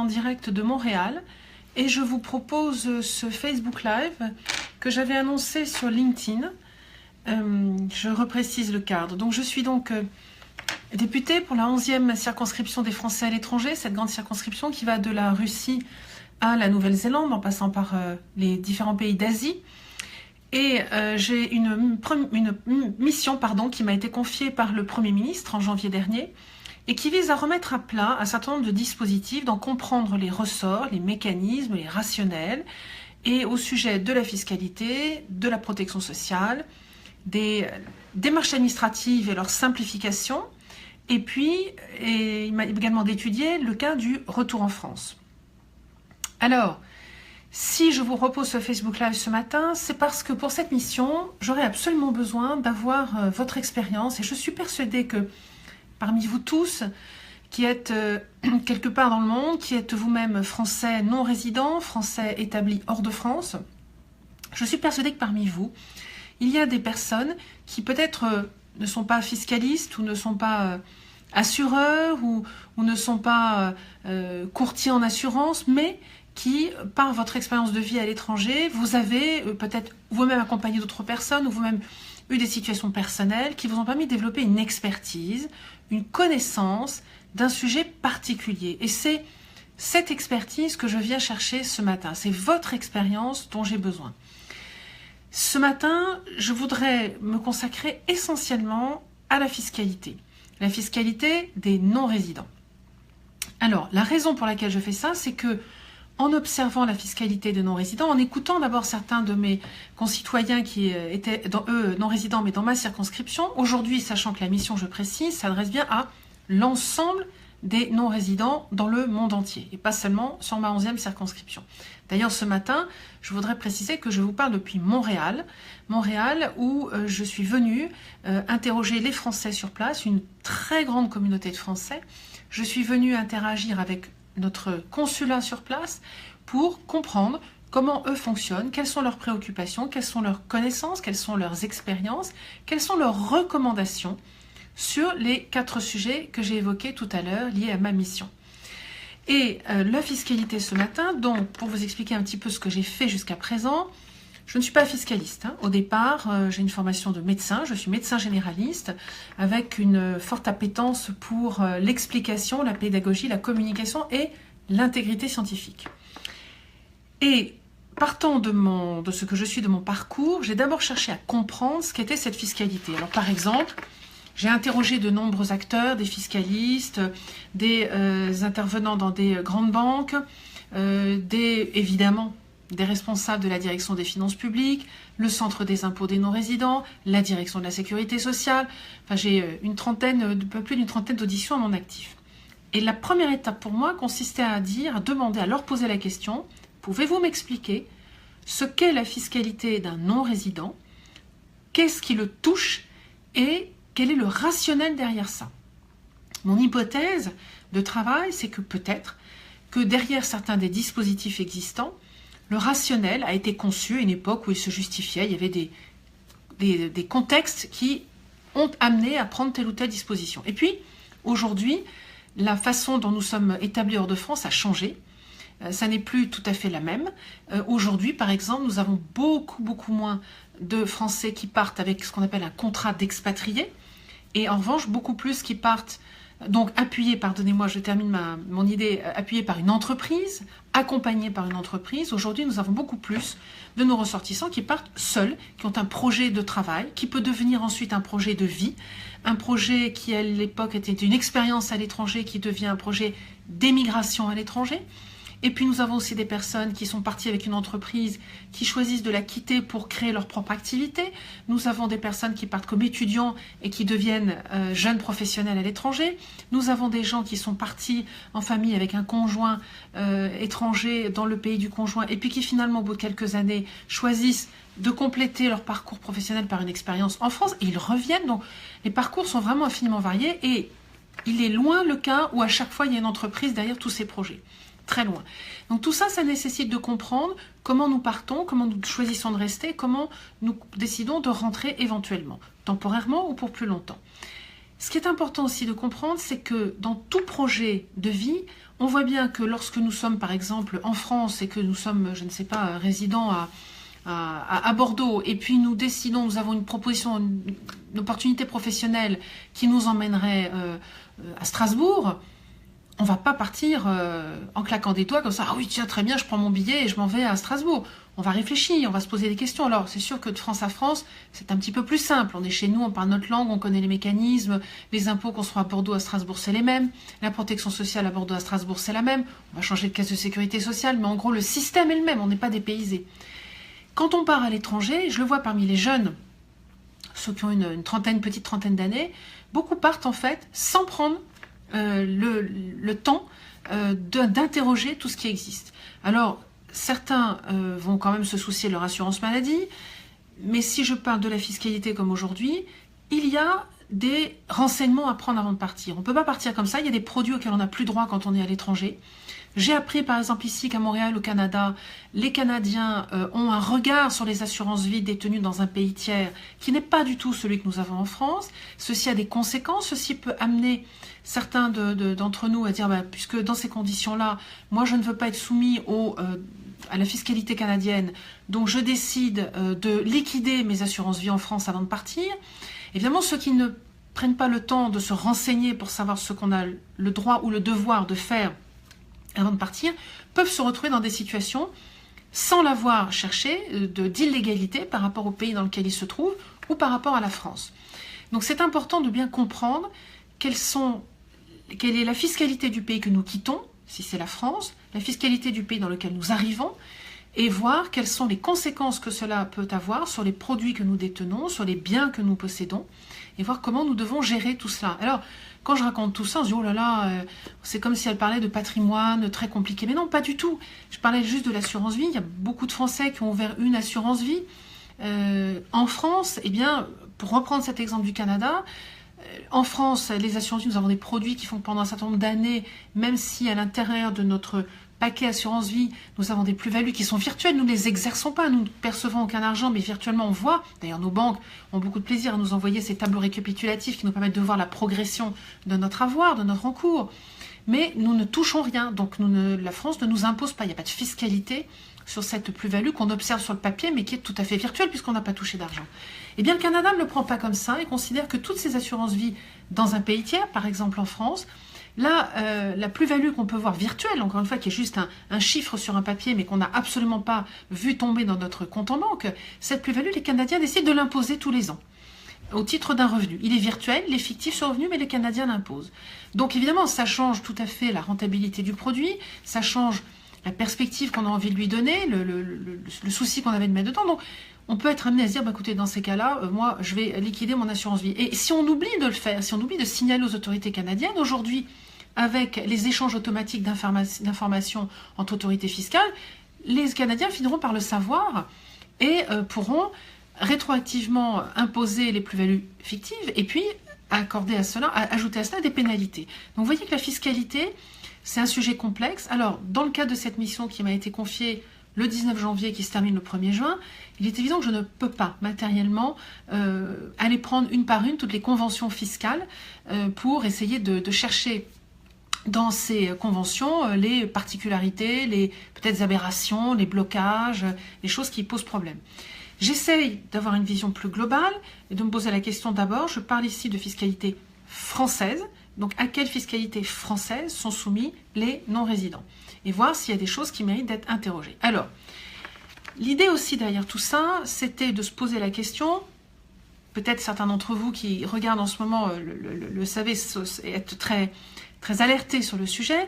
en direct de Montréal et je vous propose ce Facebook Live que j'avais annoncé sur LinkedIn. Je reprécise le cadre. Donc je suis donc députée pour la 11e circonscription des Français à l'étranger, cette grande circonscription qui va de la Russie à la Nouvelle-Zélande en passant par les différents pays d'Asie. Et j'ai une mission qui m'a été confiée par le Premier ministre en janvier dernier et qui vise à remettre à plat un certain nombre de dispositifs, d'en comprendre les ressorts, les mécanismes, les rationnels, et au sujet de la fiscalité, de la protection sociale, des démarches administratives et leur simplification, et puis il m'a également d'étudier le cas du retour en France. Alors, si je vous repose ce Facebook Live ce matin, c'est parce que pour cette mission, j'aurais absolument besoin d'avoir votre expérience, et je suis persuadée que parmi vous tous qui êtes quelque part dans le monde, qui êtes vous-même français non résident, français établis hors de France, je suis persuadée que parmi vous, il y a des personnes qui peut-être ne sont pas fiscalistes ou ne sont pas assureurs ou ne sont pas courtiers en assurance, mais qui, par votre expérience de vie à l'étranger, vous avez peut-être vous-même accompagné d'autres personnes ou vous-même eu des situations personnelles qui vous ont permis de développer une expertise, une connaissance d'un sujet particulier. Et c'est cette expertise que je viens chercher ce matin. C'est votre expérience dont j'ai besoin. Ce matin, je voudrais me consacrer essentiellement à la fiscalité des non-résidents. Alors, la raison pour laquelle je fais ça, c'est que en observant la fiscalité des non-résidents, en écoutant d'abord certains de mes concitoyens qui étaient non-résidents, mais dans ma circonscription, aujourd'hui, sachant que la mission, je précise, s'adresse bien à l'ensemble des non-résidents dans le monde entier, et pas seulement sur ma 11e circonscription. D'ailleurs, ce matin, je voudrais préciser que je vous parle depuis Montréal où je suis venue interroger les Français sur place, une très grande communauté de Français. Je suis venue interagir avec notre consulat sur place pour comprendre comment eux fonctionnent, quelles sont leurs préoccupations, quelles sont leurs connaissances, quelles sont leurs expériences, quelles sont leurs recommandations sur les 4 sujets que j'ai évoqués tout à l'heure liés à ma mission. Et la fiscalité ce matin, donc pour vous expliquer un petit peu ce que j'ai fait jusqu'à présent, je ne suis pas fiscaliste. Au départ, j'ai une formation de médecin, je suis médecin généraliste avec une forte appétence pour l'explication, la pédagogie, la communication et l'intégrité scientifique. Et partant de ce que je suis, de mon parcours, j'ai d'abord cherché à comprendre ce qu'était cette fiscalité. Alors par exemple, j'ai interrogé de nombreux acteurs, des fiscalistes, des intervenants dans des grandes banques, évidemment des responsables de la direction des finances publiques, le centre des impôts des non-résidents, la direction de la sécurité sociale. Enfin, j'ai un peu plus d'une trentaine d'auditions à mon actif. Et la première étape pour moi consistait à demander, à leur poser la question, pouvez-vous m'expliquer ce qu'est la fiscalité d'un non-résident, qu'est-ce qui le touche et quel est le rationnel derrière ça? Mon hypothèse de travail, c'est que peut-être que derrière certains des dispositifs existants, le rationnel a été conçu à une époque où il se justifiait. Il y avait des contextes qui ont amené à prendre telle ou telle disposition. Et puis, aujourd'hui, la façon dont nous sommes établis hors de France a changé. Ça n'est plus tout à fait la même. Aujourd'hui, par exemple, nous avons beaucoup moins de Français qui partent avec ce qu'on appelle un contrat d'expatrié. Et en revanche, beaucoup plus qui partent, donc appuyés, pardonnez-moi, je termine mon idée, appuyés par une entreprise, accompagnés par une entreprise. Aujourd'hui, nous avons beaucoup plus de nos ressortissants qui partent seuls, qui ont un projet de travail, qui peut devenir ensuite un projet de vie, un projet qui à l'époque était une expérience à l'étranger, qui devient un projet d'émigration à l'étranger. Et puis nous avons aussi des personnes qui sont parties avec une entreprise, qui choisissent de la quitter pour créer leur propre activité. Nous avons des personnes qui partent comme étudiants et qui deviennent jeunes professionnels à l'étranger. Nous avons des gens qui sont partis en famille avec un conjoint étranger dans le pays du conjoint et puis qui finalement au bout de quelques années choisissent de compléter leur parcours professionnel par une expérience en France et ils reviennent. Donc les parcours sont vraiment infiniment variés et il est loin le cas où à chaque fois il y a une entreprise derrière tous ces projets. Très loin. Donc tout ça, ça nécessite de comprendre comment nous partons, comment nous choisissons de rester, comment nous décidons de rentrer éventuellement, temporairement ou pour plus longtemps. Ce qui est important aussi de comprendre, c'est que dans tout projet de vie, on voit bien que lorsque nous sommes par exemple en France et que nous sommes, je ne sais pas, résidents à Bordeaux, et puis nous décidons, nous avons une proposition, une opportunité professionnelle qui nous emmènerait à Strasbourg, on ne va pas partir en claquant des doigts comme ça, ah oui tiens très bien, je prends mon billet et je m'en vais à Strasbourg. On va réfléchir, on va se poser des questions. Alors c'est sûr que de France à France, c'est un petit peu plus simple. On est chez nous, on parle notre langue, on connaît les mécanismes, les impôts qu'on soit à Bordeaux, à Strasbourg, c'est les mêmes. La protection sociale à Bordeaux, à Strasbourg, c'est la même. On va changer de caisse de sécurité sociale, mais en gros le système est le même, on n'est pas dépaysé. Quand on part à l'étranger, je le vois parmi les jeunes, ceux qui ont une petite trentaine d'années, beaucoup partent en fait sans prendre le temps d'interroger tout ce qui existe. Alors, certains vont quand même se soucier de leur assurance maladie, mais si je parle de la fiscalité comme aujourd'hui, il y a des renseignements à prendre avant de partir. On ne peut pas partir comme ça, il y a des produits auxquels on n'a plus droit quand on est à l'étranger. J'ai appris par exemple ici qu'à Montréal, au Canada, les Canadiens ont un regard sur les assurances vie détenues dans un pays tiers qui n'est pas du tout celui que nous avons en France. Ceci a des conséquences, ceci peut amener certains d'entre nous à dire puisque dans ces conditions-là, moi je ne veux pas être soumis à la fiscalité canadienne, donc je décide de liquider mes assurances vie en France avant de partir. Évidemment, ceux qui ne prennent pas le temps de se renseigner pour savoir ce qu'on a le droit ou le devoir de faire avant de partir, peuvent se retrouver dans des situations sans l'avoir cherché d'illégalité par rapport au pays dans lequel ils se trouvent ou par rapport à la France. Donc c'est important de bien comprendre quelle est la fiscalité du pays que nous quittons, si c'est la France, la fiscalité du pays dans lequel nous arrivons, et voir quelles sont les conséquences que cela peut avoir sur les produits que nous détenons, sur les biens que nous possédons, et voir comment nous devons gérer tout cela. Alors, quand je raconte tout ça, on se dit, oh là là, c'est comme si elle parlait de patrimoine très compliqué. Mais non, pas du tout. Je parlais juste de l'assurance vie. Il y a beaucoup de Français qui ont ouvert une assurance vie. En France, eh bien, pour reprendre cet exemple du Canada, en France, les assurances vie, nous avons des produits qui font que pendant un certain nombre d'années, même si à l'intérieur de notre paquet assurance vie, nous avons des plus-values qui sont virtuelles, nous ne les exerçons pas, nous ne percevons aucun argent, mais virtuellement on voit, d'ailleurs nos banques ont beaucoup de plaisir à nous envoyer ces tableaux récapitulatifs qui nous permettent de voir la progression de notre avoir, de notre encours, mais nous ne touchons rien, donc la France ne nous impose pas, il n'y a pas de fiscalité sur cette plus-value qu'on observe sur le papier, mais qui est tout à fait virtuelle puisqu'on n'a pas touché d'argent. Eh bien le Canada ne le prend pas comme ça et considère que toutes ces assurances vie dans un pays tiers, par exemple en France, là, la plus-value qu'on peut voir virtuelle, encore une fois, qui est juste un chiffre sur un papier, mais qu'on n'a absolument pas vu tomber dans notre compte en banque, cette plus-value, les Canadiens décident de l'imposer tous les ans, au titre d'un revenu. Il est virtuel, il est fictif ce revenu, mais les Canadiens l'imposent. Donc évidemment, ça change tout à fait la rentabilité du produit, ça change la perspective qu'on a envie de lui donner, le souci qu'on avait de mettre dedans. Donc, on peut être amené à se dire, écoutez, dans ces cas-là, moi, je vais liquider mon assurance vie. Et si on oublie de le faire, si on oublie de signaler aux autorités canadiennes, aujourd'hui, avec les échanges automatiques d'informations entre autorités fiscales, les Canadiens finiront par le savoir et pourront rétroactivement imposer les plus-values fictives et puis ajouter à cela des pénalités. Donc, vous voyez que la fiscalité, c'est un sujet complexe. Alors, dans le cadre de cette mission qui m'a été confiée le 19 janvier, qui se termine le 1er juin, il est évident que je ne peux pas matériellement aller prendre une par une toutes les conventions fiscales pour essayer de chercher dans ces conventions les particularités, les peut-être aberrations, les blocages, les choses qui posent problème. J'essaye d'avoir une vision plus globale et de me poser la question d'abord, je parle ici de fiscalité française, donc à quelle fiscalité française sont soumis les non-résidents et voir s'il y a des choses qui méritent d'être interrogées. Alors, l'idée aussi derrière tout ça, c'était de se poser la question, peut-être certains d'entre vous qui regardent en ce moment le savez, être très, très alertés sur le sujet.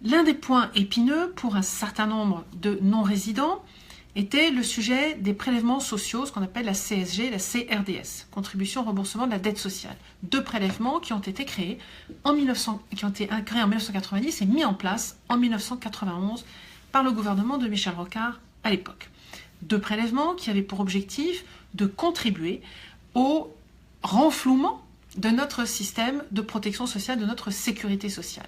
L'un des points épineux pour un certain nombre de non-résidents était le sujet des prélèvements sociaux, ce qu'on appelle la CSG, la CRDS, contribution au remboursement de la dette sociale. Deux prélèvements qui ont été créés en 1990 et mis en place en 1991 par le gouvernement de Michel Rocard à l'époque. Deux prélèvements qui avaient pour objectif de contribuer au renflouement de notre système de protection sociale, de notre sécurité sociale.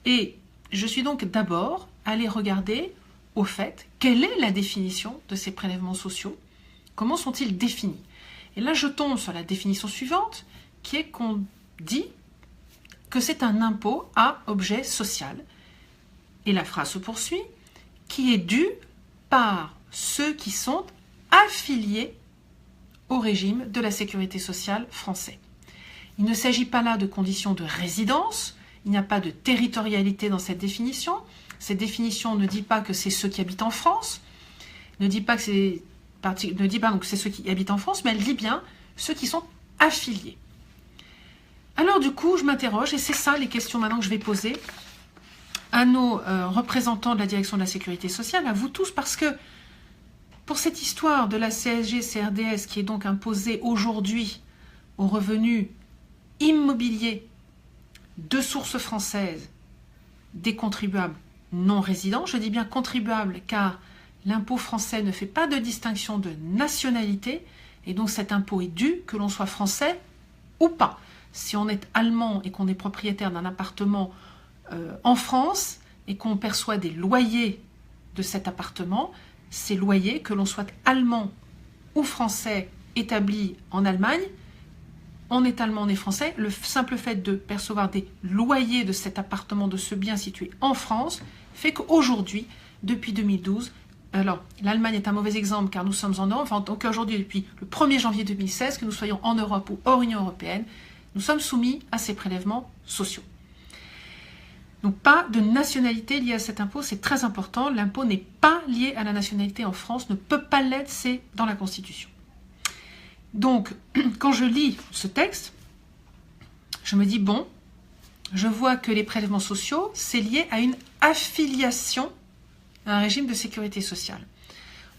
Et je suis donc d'abord allée regarder au fait, quelle est la définition de ces prélèvements sociaux? Comment sont-ils définis? Et là, je tombe sur la définition suivante, qui est qu'on dit que c'est un impôt à objet social. Et la phrase se poursuit, qui est dû par ceux qui sont affiliés au régime de la sécurité sociale français. Il ne s'agit pas là de conditions de résidence, il n'y a pas de territorialité dans cette définition. Cette définition ne dit pas que c'est ceux qui habitent en France, ne dit pas que c'est ceux qui habitent en France, mais elle dit bien ceux qui sont affiliés. Alors du coup, je m'interroge, et c'est ça les questions maintenant que je vais poser à nos représentants de la direction de la sécurité sociale, à vous tous, parce que pour cette histoire de la CSG-CRDS qui est donc imposée aujourd'hui aux revenus immobiliers de source française des contribuables non résidents, je dis bien contribuables car l'impôt français ne fait pas de distinction de nationalité et donc cet impôt est dû que l'on soit français ou pas. Si on est allemand et qu'on est propriétaire d'un appartement en France et qu'on perçoit des loyers de cet appartement, ces loyers, que l'on soit allemand ou français établi en Allemagne, on est allemand, on est français, le simple fait de percevoir des loyers de cet appartement, de ce bien situé en France, fait qu'aujourd'hui, depuis 2012, alors l'Allemagne est un mauvais exemple car nous sommes en Europe, enfin donc aujourd'hui depuis le 1er janvier 2016, que nous soyons en Europe ou hors Union européenne, nous sommes soumis à ces prélèvements sociaux. Donc pas de nationalité liée à cet impôt, c'est très important. L'impôt n'est pas lié à la nationalité en France, ne peut pas l'être, c'est dans la Constitution. Donc, quand je lis ce texte, je me dis, bon, je vois que les prélèvements sociaux, c'est lié à une affiliation à un régime de sécurité sociale.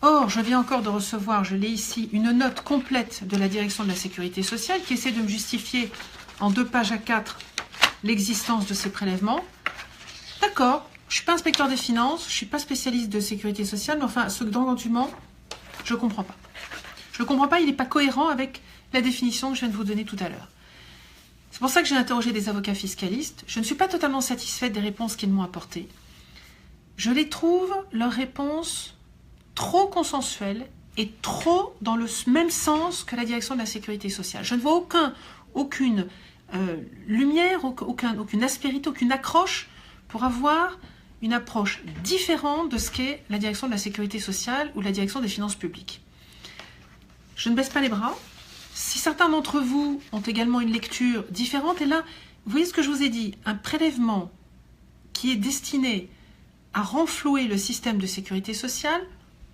Or, je viens encore de recevoir, je l'ai ici, une note complète de la direction de la sécurité sociale qui essaie de me justifier en 2 pages à 4 l'existence de ces prélèvements. D'accord, je ne suis pas inspecteur des finances, je ne suis pas spécialiste de sécurité sociale, mais enfin, ce document, je ne comprends pas. Je ne comprends pas, il n'est pas cohérent avec la définition que je viens de vous donner tout à l'heure. C'est pour ça que j'ai interrogé des avocats fiscalistes. Je ne suis pas totalement satisfaite des réponses qu'ils m'ont apportées. Je les trouve, leurs réponses, trop consensuelles et trop dans le même sens que la direction de la sécurité sociale. Je ne vois aucune lumière, aucune aspérité, aucune accroche pour avoir une approche différente de ce qu'est la direction de la sécurité sociale ou la direction des finances publiques. Je ne baisse pas les bras. Si certains d'entre vous ont également une lecture différente, et là, vous voyez ce que je vous ai dit, un prélèvement qui est destiné à renflouer le système de sécurité sociale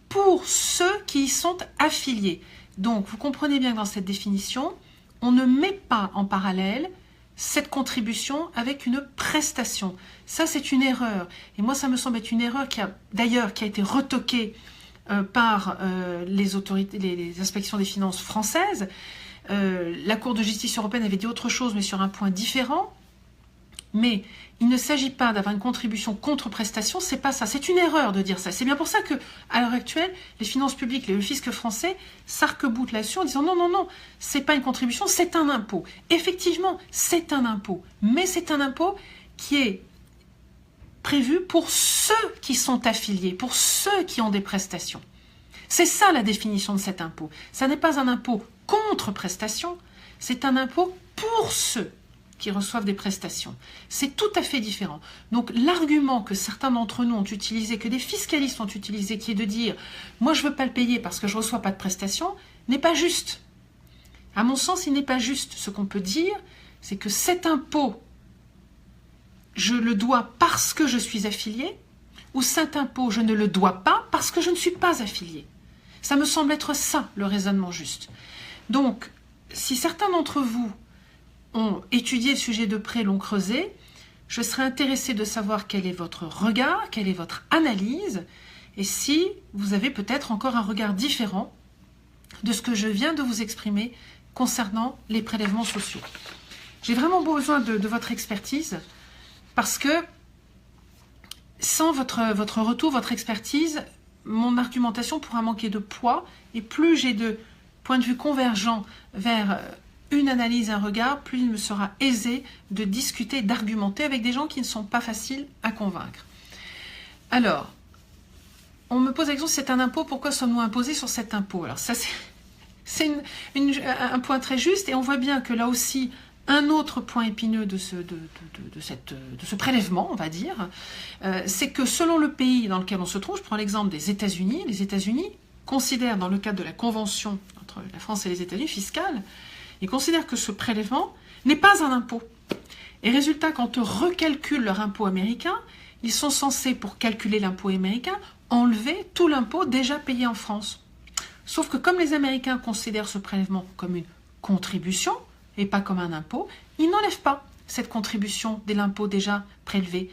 pour ceux qui y sont affiliés. Donc, vous comprenez bien que dans cette définition, on ne met pas en parallèle cette contribution avec une prestation. Ça, c'est une erreur. Et moi, ça me semble être une erreur qui a été retoquée par les autorités, les inspections des finances françaises. La Cour de justice européenne avait dit autre chose, mais sur un point différent. Mais il ne s'agit pas d'avoir une contribution contre prestation, c'est pas ça. C'est une erreur de dire ça. C'est bien pour ça que, à l'heure actuelle, les finances publiques, le fisc français s'arc-boutent là-dessus en disant non, c'est pas une contribution, c'est un impôt. Effectivement, c'est un impôt, mais c'est un impôt qui est prévu pour ceux qui sont affiliés, pour ceux qui ont des prestations. C'est ça la définition de cet impôt. Ça n'est pas un impôt contre prestation, c'est un impôt pour ceux qui reçoivent des prestations. C'est tout à fait différent. Donc l'argument que certains d'entre nous ont utilisé, que des fiscalistes ont utilisé, qui est de dire « moi je ne veux pas le payer parce que je ne reçois pas de prestations », n'est pas juste. À mon sens, il n'est pas juste. Ce qu'on peut dire, c'est que cet impôt, je le dois parce que je suis affilié, ou cet impôt, je ne le dois pas parce que je ne suis pas affilié. Ça me semble être ça, le raisonnement juste. Donc, si certains d'entre vous ont étudié le sujet de près, l'ont creusé, je serais intéressée de savoir quel est votre regard, quelle est votre analyse, et si vous avez peut-être encore un regard différent de ce que je viens de vous exprimer concernant les prélèvements sociaux. J'ai vraiment besoin de votre expertise, parce que sans votre retour, votre expertise, mon argumentation pourra manquer de poids, et plus j'ai de points de vue convergents vers une analyse, un regard, plus il me sera aisé de discuter, d'argumenter avec des gens qui ne sont pas faciles à convaincre. Alors, on me pose la question, c'est un impôt, pourquoi sommes-nous imposés sur cet impôt? Alors ça, c'est un point très juste, et on voit bien que là aussi, Un autre point épineux de ce prélèvement, on va dire, c'est que selon le pays dans lequel on se trouve, je prends l'exemple des États-Unis, les États-Unis considèrent, dans le cadre de la convention entre la France et les États-Unis fiscale, ils considèrent que ce prélèvement n'est pas un impôt. Et résultat, quand on recalcule leur impôt américain, ils sont censés, pour calculer l'impôt américain, enlever tout l'impôt déjà payé en France. Sauf que comme les Américains considèrent ce prélèvement comme une contribution, et pas comme un impôt, ils n'enlèvent pas cette contribution de l'impôt déjà prélevé.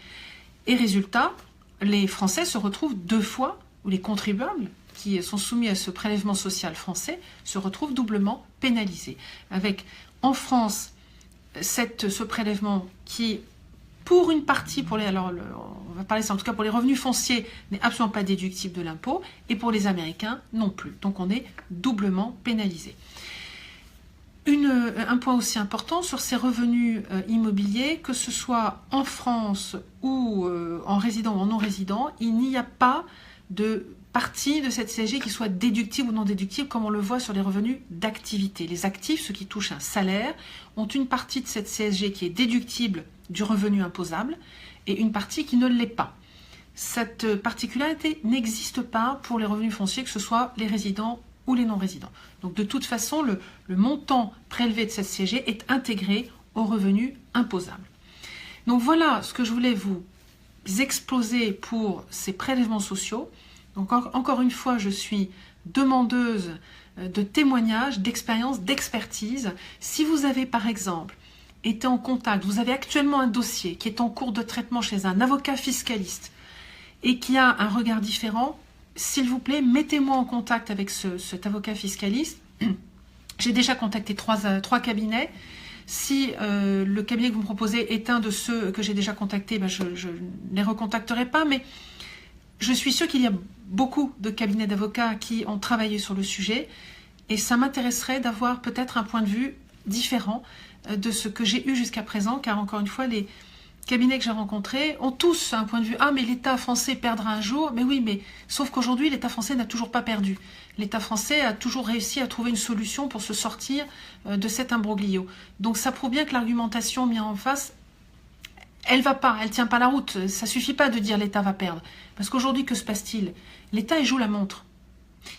Et résultat, les Français se retrouvent deux fois, ou les contribuables qui sont soumis à ce prélèvement social français se retrouvent doublement pénalisés. Avec, en France, ce prélèvement qui, pour une partie, on va parler ça en tout cas pour les revenus fonciers, n'est absolument pas déductible de l'impôt, et pour les Américains non plus. Donc on est doublement pénalisé. Un point aussi important sur ces revenus immobiliers, que ce soit en France ou en résident ou en non-résident, il n'y a pas de partie de cette CSG qui soit déductible ou non déductible, comme on le voit sur les revenus d'activité. Les actifs, ceux qui touchent un salaire, ont une partie de cette CSG qui est déductible du revenu imposable et une partie qui ne l'est pas. Cette particularité n'existe pas pour les revenus fonciers, que ce soit les résidents ou les non-résidents. Donc de toute façon, le montant prélevé de cette CSG est intégré au revenu imposable. Donc voilà ce que je voulais vous exposer pour ces prélèvements sociaux. Donc encore une fois, je suis demandeuse de témoignages, d'expérience, d'expertise. Si vous avez par exemple été en contact, vous avez actuellement un dossier qui est en cours de traitement chez un avocat fiscaliste et qui a un regard différent, s'il vous plaît, mettez-moi en contact avec cet avocat fiscaliste. J'ai déjà contacté trois cabinets. Si le cabinet que vous me proposez est un de ceux que j'ai déjà contactés, je ne les recontacterai pas, mais je suis sûre qu'il y a beaucoup de cabinets d'avocats qui ont travaillé sur le sujet et ça m'intéresserait d'avoir peut-être un point de vue différent de ce que j'ai eu jusqu'à présent, car encore une fois, les cabinets que j'ai rencontrés ont tous un point de vue « Ah, mais l'État français perdra un jour ». Mais oui, mais sauf qu'aujourd'hui, l'État français n'a toujours pas perdu. L'État français a toujours réussi à trouver une solution pour se sortir de cet imbroglio. Donc ça prouve bien que l'argumentation mise en face, elle va pas, elle tient pas la route. Ça suffit pas de dire l'État va perdre. Parce qu'aujourd'hui, que se passe-t-il? L'État, il joue la montre.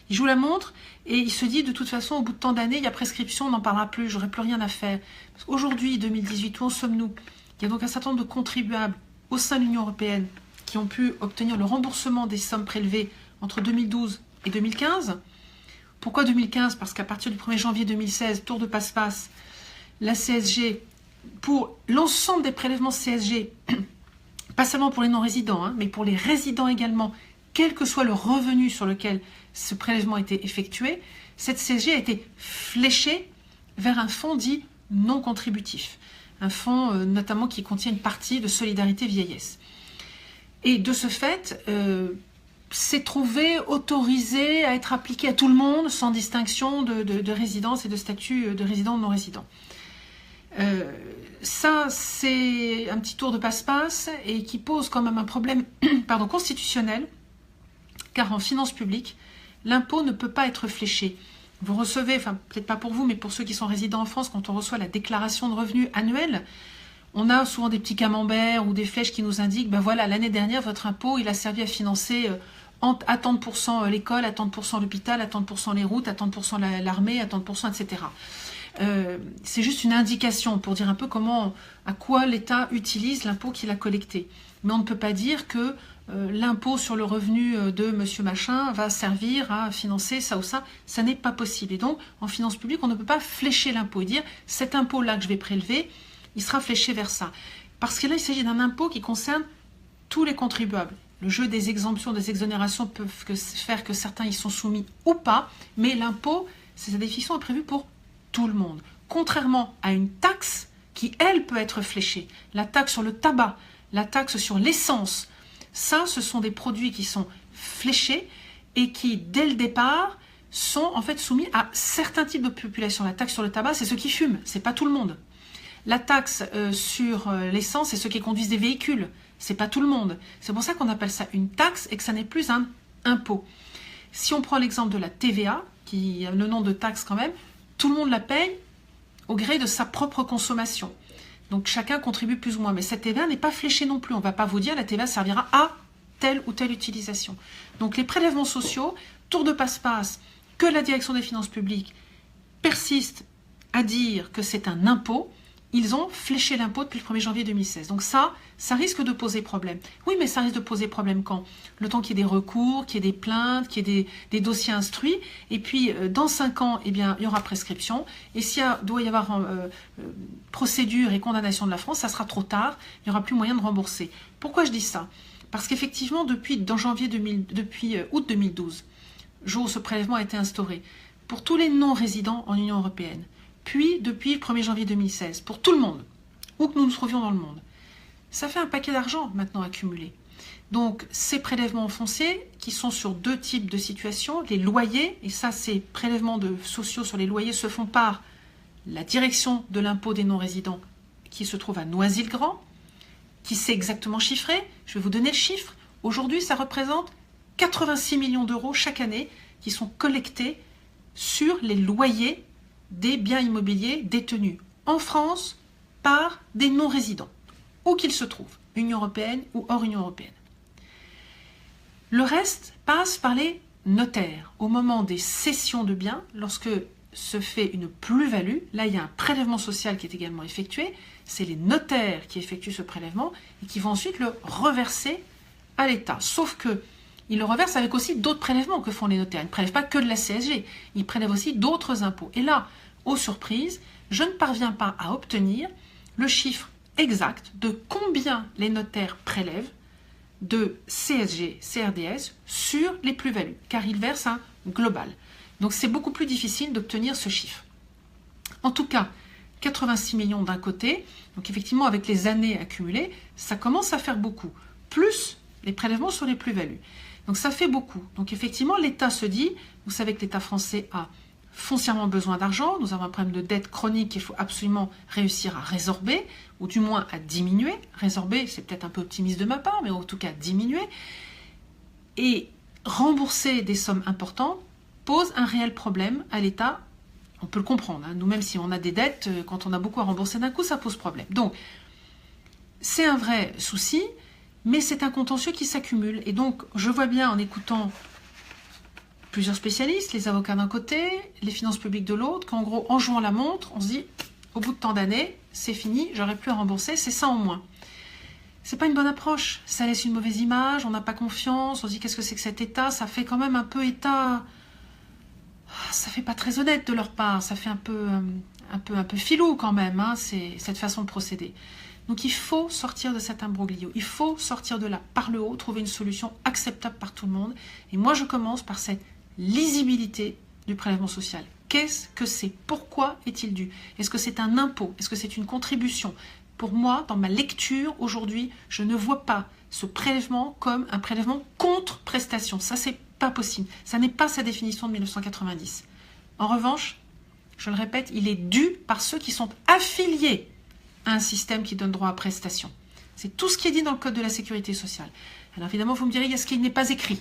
Il joue la montre et il se dit de toute façon, au bout de tant d'années, il y a prescription, on n'en parlera plus, j'aurai plus rien à faire. Aujourd'hui, 2018, où en sommes-nous? Il y a donc un certain nombre de contribuables au sein de l'Union européenne qui ont pu obtenir le remboursement des sommes prélevées entre 2012 et 2015. Pourquoi 2015? Parce qu'à partir du 1er janvier 2016, tour de passe-passe, la CSG, pour l'ensemble des prélèvements CSG, pas seulement pour les non-résidents, mais pour les résidents également, quel que soit le revenu sur lequel ce prélèvement a été effectué, cette CSG a été fléchée vers un fonds dit non contributif. Un fonds notamment qui contient une partie de solidarité vieillesse. Et de ce fait, s'est trouvé autorisé à être appliqué à tout le monde sans distinction de résidence et de statut de résident ou non résident. Ça, c'est un petit tour de passe-passe et qui pose quand même un problème constitutionnel, car en finances publiques, l'impôt ne peut pas être fléché. Vous recevez, enfin peut-être pas pour vous, mais pour ceux qui sont résidents en France, quand on reçoit la déclaration de revenus annuelle, on a souvent des petits camemberts ou des flèches qui nous indiquent, ben voilà, l'année dernière, votre impôt, il a servi à financer à tant de pourcents l'école, à tant de pourcents l'hôpital, à tant de pourcents les routes, à tant de pourcents l'armée, à tant de pourcents, etc. C'est juste une indication pour dire un peu à quoi l'État utilise l'impôt qu'il a collecté. Mais on ne peut pas dire que l'impôt sur le revenu de monsieur machin va servir à financer ça ou ça. Ça n'est pas possible. Et donc, en finances publiques, on ne peut pas flécher l'impôt et dire cet impôt-là que je vais prélever, il sera fléché vers ça. Parce que là, il s'agit d'un impôt qui concerne tous les contribuables. Le jeu des exemptions, des exonérations peuvent faire que certains y sont soumis ou pas, mais l'impôt, sa définition est prévue pour tout le monde. Contrairement à une taxe qui, elle, peut être fléchée. La taxe sur le tabac, la taxe sur l'essence, ça, ce sont des produits qui sont fléchés et qui, dès le départ, sont en fait soumis à certains types de population. La taxe sur le tabac, c'est ceux qui fument, c'est pas tout le monde. La taxe sur l'essence, c'est ceux qui conduisent des véhicules, c'est pas tout le monde. C'est pour ça qu'on appelle ça une taxe et que ça n'est plus un impôt. Si on prend l'exemple de la TVA, qui a le nom de taxe quand même, tout le monde la paye, au gré de sa propre consommation. Donc chacun contribue plus ou moins, mais cette TVA n'est pas fléchée non plus. On ne va pas vous dire la TVA servira à telle ou telle utilisation. Donc les prélèvements sociaux, tour de passe-passe, que la direction des finances publiques persiste à dire que c'est un impôt, ils ont fléché l'impôt depuis le 1er janvier 2016. Donc ça risque de poser problème. Oui, mais ça risque de poser problème quand? Le temps qu'il y ait des recours, qu'il y ait des plaintes, qu'il y ait des dossiers instruits, et puis dans 5 ans, eh bien, il y aura prescription, et s'il doit y avoir procédure et condamnation de la France, ça sera trop tard, il n'y aura plus moyen de rembourser. Pourquoi je dis ça? Parce qu'effectivement, depuis août 2012, jour où ce prélèvement a été instauré, pour tous les non-résidents en Union européenne, puis depuis le 1er janvier 2016, pour tout le monde, où que nous nous trouvions dans le monde, ça fait un paquet d'argent maintenant accumulé. Donc ces prélèvements fonciers qui sont sur 2 types de situations, les loyers, et ça ces prélèvements sociaux sur les loyers se font par la direction de l'impôt des non-résidents qui se trouve à Noisy-le-Grand, qui sait exactement chiffrer. Je vais vous donner le chiffre. Aujourd'hui, ça représente 86 millions d'euros chaque année qui sont collectés sur les loyers des biens immobiliers détenus en France par des non-résidents, où qu'ils se trouvent, Union européenne ou hors Union européenne. Le reste passe par les notaires. Au moment des cessions de biens, lorsque se fait une plus-value, là il y a un prélèvement social qui est également effectué, c'est les notaires qui effectuent ce prélèvement et qui vont ensuite le reverser à l'État. Sauf que ils le reversent avec aussi d'autres prélèvements que font les notaires. Ils ne prélèvent pas que de la CSG, ils prélèvent aussi d'autres impôts. Et là, aux surprises, je ne parviens pas à obtenir le chiffre exact de combien les notaires prélèvent de CSG, CRDS sur les plus-values, car ils versent un global. Donc c'est beaucoup plus difficile d'obtenir ce chiffre. En tout cas, 86 millions d'un côté, donc effectivement avec les années accumulées, ça commence à faire beaucoup, plus les prélèvements sur les plus-values. Donc ça fait beaucoup. Donc effectivement, l'État se dit, vous savez que l'État français a foncièrement besoin d'argent, nous avons un problème de dette chronique qu'il faut absolument réussir à résorber, ou du moins à diminuer. Résorber, c'est peut-être un peu optimiste de ma part, mais en tout cas diminuer. Et rembourser des sommes importantes pose un réel problème à l'État. On peut le comprendre, hein. Nous-mêmes, si on a des dettes, quand on a beaucoup à rembourser d'un coup, ça pose problème. Donc, c'est un vrai souci, mais c'est un contentieux qui s'accumule. Et donc, je vois bien en écoutant plusieurs spécialistes, les avocats d'un côté, les finances publiques de l'autre, qu'en gros, en jouant la montre, on se dit, au bout de tant d'années, c'est fini, j'aurai plus à rembourser, c'est ça en moins. C'est pas une bonne approche, ça laisse une mauvaise image, on n'a pas confiance, on se dit qu'est-ce que c'est que cet État, ça fait quand même un peu État, ça fait pas très honnête de leur part, ça fait un peu filou quand même, hein, c'est cette façon de procéder. Donc il faut sortir de cet imbroglio, il faut sortir de là par le haut, trouver une solution acceptable par tout le monde. Et moi je commence par cette lisibilité du prélèvement social. Qu'est-ce que c'est? Pourquoi est-il dû? Est-ce que c'est un impôt? Est-ce que c'est une contribution? Pour moi, dans ma lecture aujourd'hui, je ne vois pas ce prélèvement comme un prélèvement contre prestation. Ça, c'est pas possible. Ça n'est pas sa définition de 1990. En revanche, je le répète, il est dû par ceux qui sont affiliés à un système qui donne droit à prestation. C'est tout ce qui est dit dans le Code de la Sécurité sociale. Alors évidemment, vous me direz, est-ce qu'il n'est pas écrit?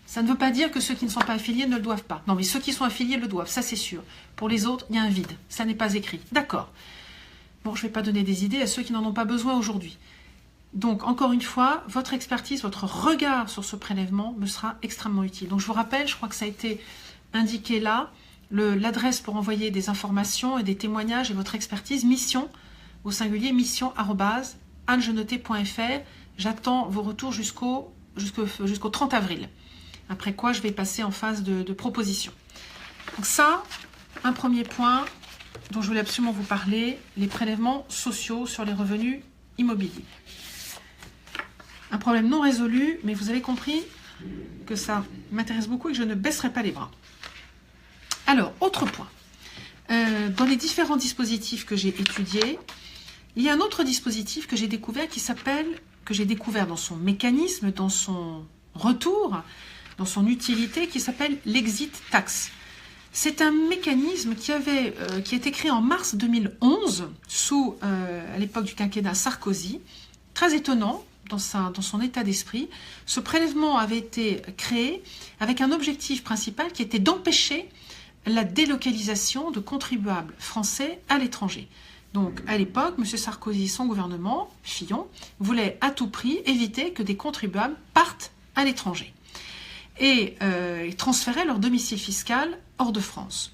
Ça ne veut pas dire que ceux qui ne sont pas affiliés ne le doivent pas. Non, mais ceux qui sont affiliés le doivent, ça c'est sûr. Pour les autres, il y a un vide. Ça n'est pas écrit. D'accord. Bon, je ne vais pas donner des idées à ceux qui n'en ont pas besoin aujourd'hui. Donc, encore une fois, votre expertise, votre regard sur ce prélèvement me sera extrêmement utile. Donc, je vous rappelle, je crois que ça a été indiqué là, l'adresse pour envoyer des informations et des témoignages et votre expertise, mission, au singulier, mission@annegenotet.fr. J'attends vos retours jusqu'au 30 avril. Après quoi, je vais passer en phase de proposition. Donc ça, un premier point dont je voulais absolument vous parler, les prélèvements sociaux sur les revenus immobiliers. Un problème non résolu, mais vous avez compris que ça m'intéresse beaucoup et que je ne baisserai pas les bras. Alors, autre point. Dans les différents dispositifs que j'ai étudiés, il y a un autre dispositif que j'ai découvert que j'ai découvert dans son mécanisme, dans son retour, dans son utilité, qui s'appelle l'exit tax. C'est un mécanisme qui a été créé en mars 2011, à l'époque du quinquennat Sarkozy. Très étonnant dans son état d'esprit. Ce prélèvement avait été créé avec un objectif principal qui était d'empêcher la délocalisation de contribuables français à l'étranger. Donc, à l'époque, M. Sarkozy, son gouvernement, Fillon, voulait à tout prix éviter que des contribuables partent à l'étranger et transféraient leur domicile fiscal hors de France.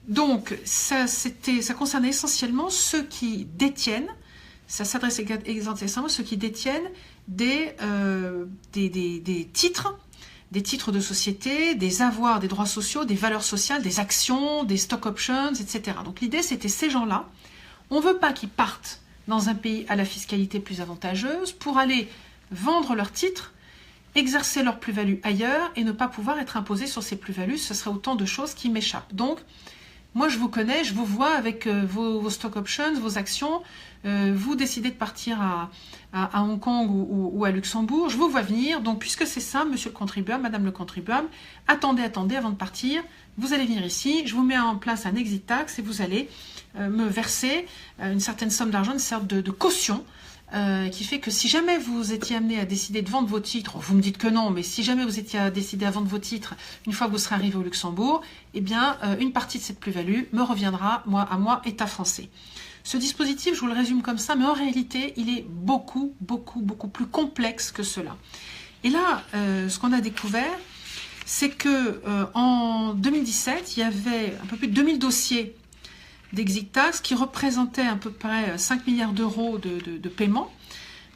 Donc, ça concernait essentiellement ceux qui détiennent, ça s'adresse essentiellement à ceux qui détiennent des titres, de société, des avoirs, des droits sociaux, des valeurs sociales, des actions, des stock options, etc. Donc l'idée, c'était ces gens-là, on ne veut pas qu'ils partent dans un pays à la fiscalité plus avantageuse pour aller vendre leurs titres, exercer leur plus-value ailleurs et ne pas pouvoir être imposés sur ces plus-values. Ce serait autant de choses qui m'échappent. Donc, moi, je vous connais, je vous vois avec vos stock options, vos actions. Vous décidez de partir à Hong Kong ou à Luxembourg. Je vous vois venir. Donc, puisque c'est ça, monsieur le contribuable, madame le contribuable, attendez avant de partir. Vous allez venir ici. Je vous mets en place un exit tax et vous allez me verser une certaine somme d'argent, une sorte de caution qui fait que si jamais vous étiez amené à décider de vendre vos titres, vous me dites que non, mais si jamais vous étiez à décider à vendre vos titres une fois que vous serez arrivé au Luxembourg, eh bien, une partie de cette plus-value me reviendra, à moi, État français. Ce dispositif, je vous le résume comme ça, mais en réalité, il est beaucoup plus complexe que cela. Et là, ce qu'on a découvert, c'est que en 2017, il y avait un peu plus de 2000 dossiers d'exit tax qui représentait à peu près 5 milliards d'euros de paiement.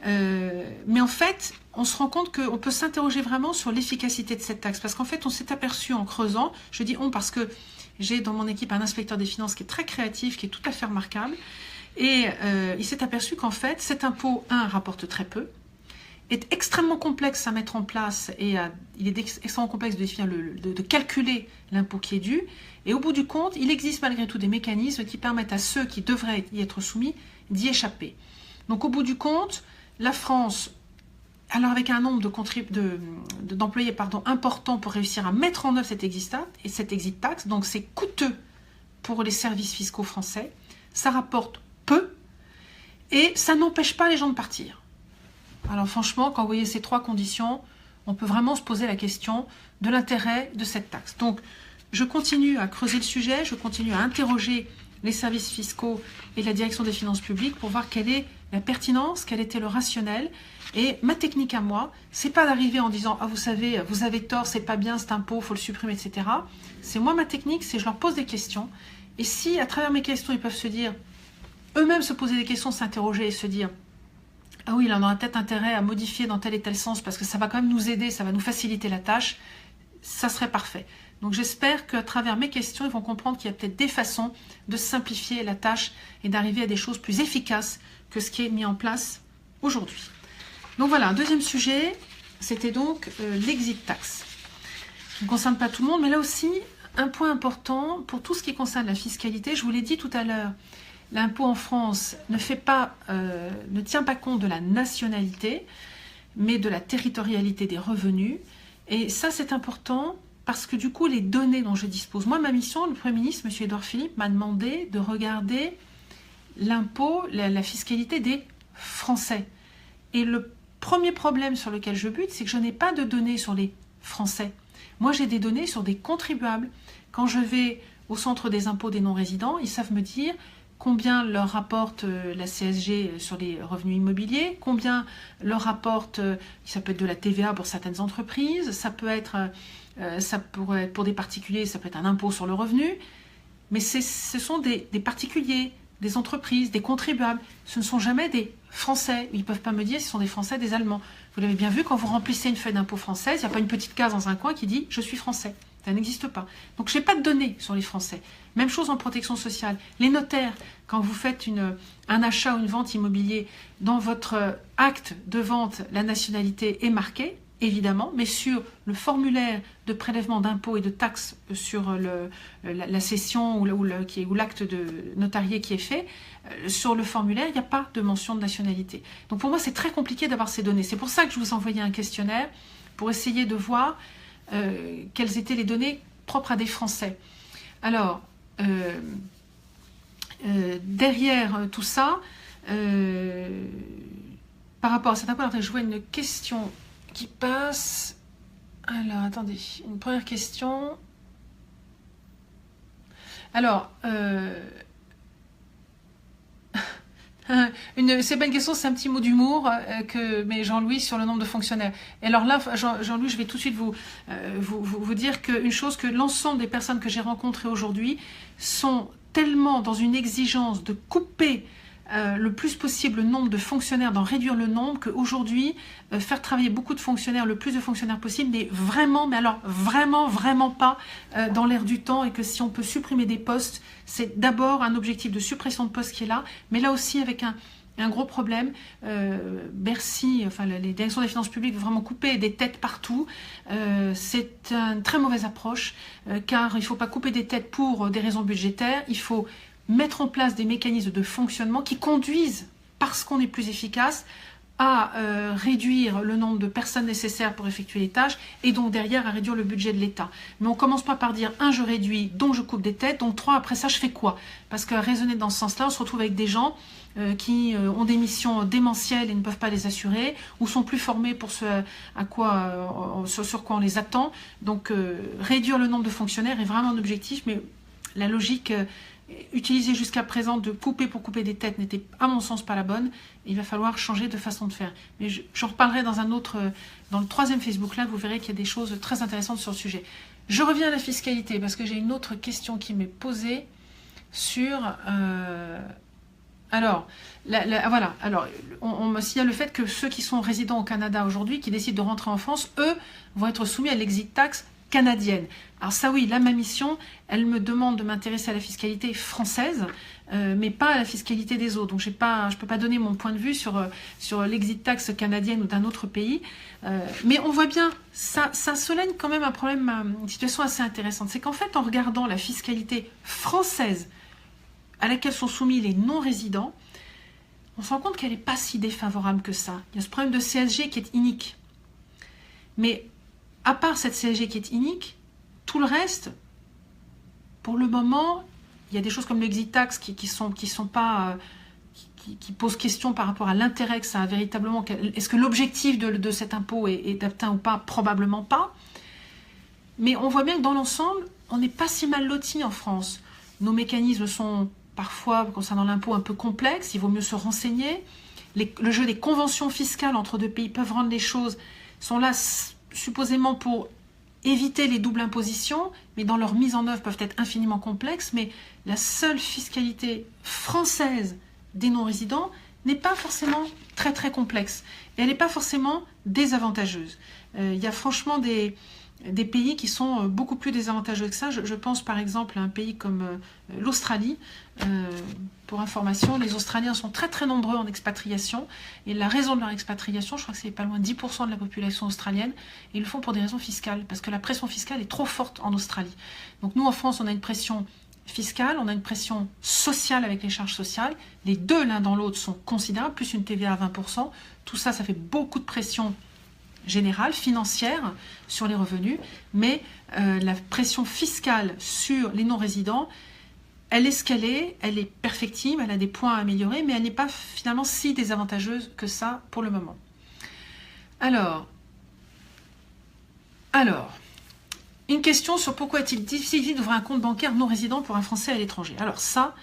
Mais en fait, on se rend compte qu'on peut s'interroger vraiment sur l'efficacité de cette taxe. Parce qu'en fait, on s'est aperçu en creusant, je dis on parce que j'ai dans mon équipe un inspecteur des finances qui est très créatif, qui est tout à fait remarquable. Et il s'est aperçu qu'en fait, cet impôt, rapporte très peu, est extrêmement complexe à mettre en place et il est extrêmement complexe de définir de calculer l'impôt qui est dû. Et au bout du compte, il existe malgré tout des mécanismes qui permettent à ceux qui devraient y être soumis d'y échapper. Donc au bout du compte, la France, alors avec un nombre d'employés important pour réussir à mettre en œuvre cette exit tax, donc c'est coûteux pour les services fiscaux français, ça rapporte peu et ça n'empêche pas les gens de partir. Alors franchement, quand vous voyez ces trois conditions, on peut vraiment se poser la question de l'intérêt de cette taxe. Donc, je continue à creuser le sujet, je continue à interroger les services fiscaux et la direction des finances publiques pour voir quelle est la pertinence, quel était le rationnel. Et ma technique à moi, c'est pas d'arriver en disant « Ah, vous savez, vous avez tort, c'est pas bien cet impôt, il faut le supprimer, etc. » C'est moi ma technique, c'est je leur pose des questions. Et si, à travers mes questions, ils peuvent se dire, eux-mêmes se poser des questions, s'interroger et se dire « Ah oui, il en aura peut-être intérêt à modifier dans tel et tel sens parce que ça va quand même nous aider, ça va nous faciliter la tâche. » Ça serait parfait. Donc j'espère qu'à travers mes questions, ils vont comprendre qu'il y a peut-être des façons de simplifier la tâche et d'arriver à des choses plus efficaces que ce qui est mis en place aujourd'hui. Donc voilà, un deuxième sujet, c'était donc l'exit tax. Qui ne concerne pas tout le monde, mais là aussi, un point important pour tout ce qui concerne la fiscalité, je vous l'ai dit tout à l'heure, l'impôt en France ne tient pas compte de la nationalité, mais de la territorialité des revenus. Et ça, c'est important parce que du coup, les données dont je dispose... Moi, ma mission, le Premier ministre, M. Édouard Philippe, m'a demandé de regarder l'impôt, la fiscalité des Français. Et le premier problème sur lequel je bute, c'est que je n'ai pas de données sur les Français. Moi, j'ai des données sur des contribuables. Quand je vais au centre des impôts des non-résidents, ils savent me dire combien leur rapporte la CSG sur les revenus immobiliers, combien leur rapporte, ça peut être de la TVA pour certaines entreprises, ça pourrait être pour des particuliers, ça peut être un impôt sur le revenu, mais ce sont des particuliers, des entreprises, des contribuables. Ce ne sont jamais des Français. Ils ne peuvent pas me dire si ce sont des Français, des Allemands. Vous l'avez bien vu, quand vous remplissez une feuille d'impôt française, il n'y a pas une petite case dans un coin qui dit « je suis Français ». Ça n'existe pas. Donc, je n'ai pas de données sur les Français. Même chose en protection sociale. Les notaires, quand vous faites un achat ou une vente immobilier, dans votre acte de vente, la nationalité est marquée, évidemment, mais sur le formulaire de prélèvement d'impôts et de taxes sur la cession ou l'acte de notarié qui est fait, sur le formulaire, il n'y a pas de mention de nationalité. Donc, pour moi, c'est très compliqué d'avoir ces données. C'est pour ça que je vous envoyais un questionnaire pour essayer de voir quelles étaient les données propres à des Français. Alors, derrière tout ça, par rapport à cet impôt, je vois une question qui passe. Alors, attendez, une première question. Alors, c'est pas une question, c'est un petit mot d'humour que met Jean-Louis sur le nombre de fonctionnaires. Et alors là, Jean-Louis, je vais tout de suite vous dire qu'une chose, que l'ensemble des personnes que j'ai rencontrées aujourd'hui sont tellement dans une exigence de couper le plus possible le nombre de fonctionnaires, d'en réduire le nombre, qu'aujourd'hui, faire travailler beaucoup de fonctionnaires, le plus de fonctionnaires possible, n'est vraiment, mais alors vraiment pas dans l'air du temps, et que si on peut supprimer des postes, c'est d'abord un objectif de suppression de postes qui est là, mais là aussi avec un gros problème. Bercy, enfin les directions des finances publiques veulent vraiment couper des têtes partout. C'est une très mauvaise approche, car il ne faut pas couper des têtes pour des raisons budgétaires, il faut mettre en place des mécanismes de fonctionnement qui conduisent, parce qu'on est plus efficace, à réduire le nombre de personnes nécessaires pour effectuer les tâches, et donc derrière à réduire le budget de l'État. Mais on ne commence pas par dire, je réduis, donc je coupe des têtes, donc 3, après ça je fais quoi? Parce qu'à raisonner dans ce sens-là, on se retrouve avec des gens qui ont des missions démentielles et ne peuvent pas les assurer, ou sont plus formés pour ce à quoi, sur quoi on les attend. Donc réduire le nombre de fonctionnaires est vraiment un objectif, mais la logique utilisée jusqu'à présent de couper pour couper des têtes n'était à mon sens pas la bonne. Il va falloir changer de façon de faire. Mais j'en reparlerai dans dans le 3e Facebook Live, vous verrez qu'il y a des choses très intéressantes sur le sujet. Je reviens à la fiscalité parce que j'ai une autre question qui m'est posée sur... voilà. Alors, on me signale le fait que ceux qui sont résidents au Canada aujourd'hui, qui décident de rentrer en France, eux, vont être soumis à l'exit tax canadienne. Alors ça oui, là ma mission, elle me demande de m'intéresser à la fiscalité française, mais pas à la fiscalité des autres. Donc je peux pas donner mon point de vue sur l'exit tax canadienne ou d'un autre pays. Mais on voit bien, ça souligne quand même un problème, une situation assez intéressante. C'est qu'en fait, en regardant la fiscalité française à laquelle sont soumis les non-résidents, on se rend compte qu'elle n'est pas si défavorable que ça. Il y a ce problème de CSG qui est inique. Mais à part cette CSG qui est inique, tout le reste, pour le moment, il y a des choses comme l'exit tax qui posent question par rapport à l'intérêt que ça a véritablement. Est-ce que l'objectif de cet impôt est atteint ou pas? Probablement pas. Mais on voit bien que dans l'ensemble, on n'est pas si mal lotis en France. Nos mécanismes sont parfois, concernant l'impôt, un peu complexes. Il vaut mieux se renseigner. Le jeu des conventions fiscales entre deux pays peuvent rendre les choses, sont là supposément pour éviter les doubles impositions, mais dans leur mise en œuvre peuvent être infiniment complexes. Mais la seule fiscalité française des non-résidents n'est pas forcément très très complexe. Et elle n'est pas forcément désavantageuse. Il y a franchement des pays qui sont beaucoup plus désavantageux que ça. Je pense par exemple à un pays comme l'Australie. Pour information, les Australiens sont très très nombreux en expatriation, et la raison de leur expatriation, je crois que c'est pas loin de 10% de la population australienne, et ils le font pour des raisons fiscales, parce que la pression fiscale est trop forte en Australie. Donc nous en France, on a une pression fiscale, on a une pression sociale avec les charges sociales, les deux l'un dans l'autre sont considérables, plus une TVA à 20%, tout ça, ça fait beaucoup de pression générale, financière, sur les revenus, mais la pression fiscale sur les non-résidents, elle est ce qu'elle est, elle est perfectible, elle a des points à améliorer, mais elle n'est pas finalement si désavantageuse que ça pour le moment. Alors, une question sur pourquoi est-il difficile d'ouvrir un compte bancaire non résident pour un Français à l'étranger. Alors ça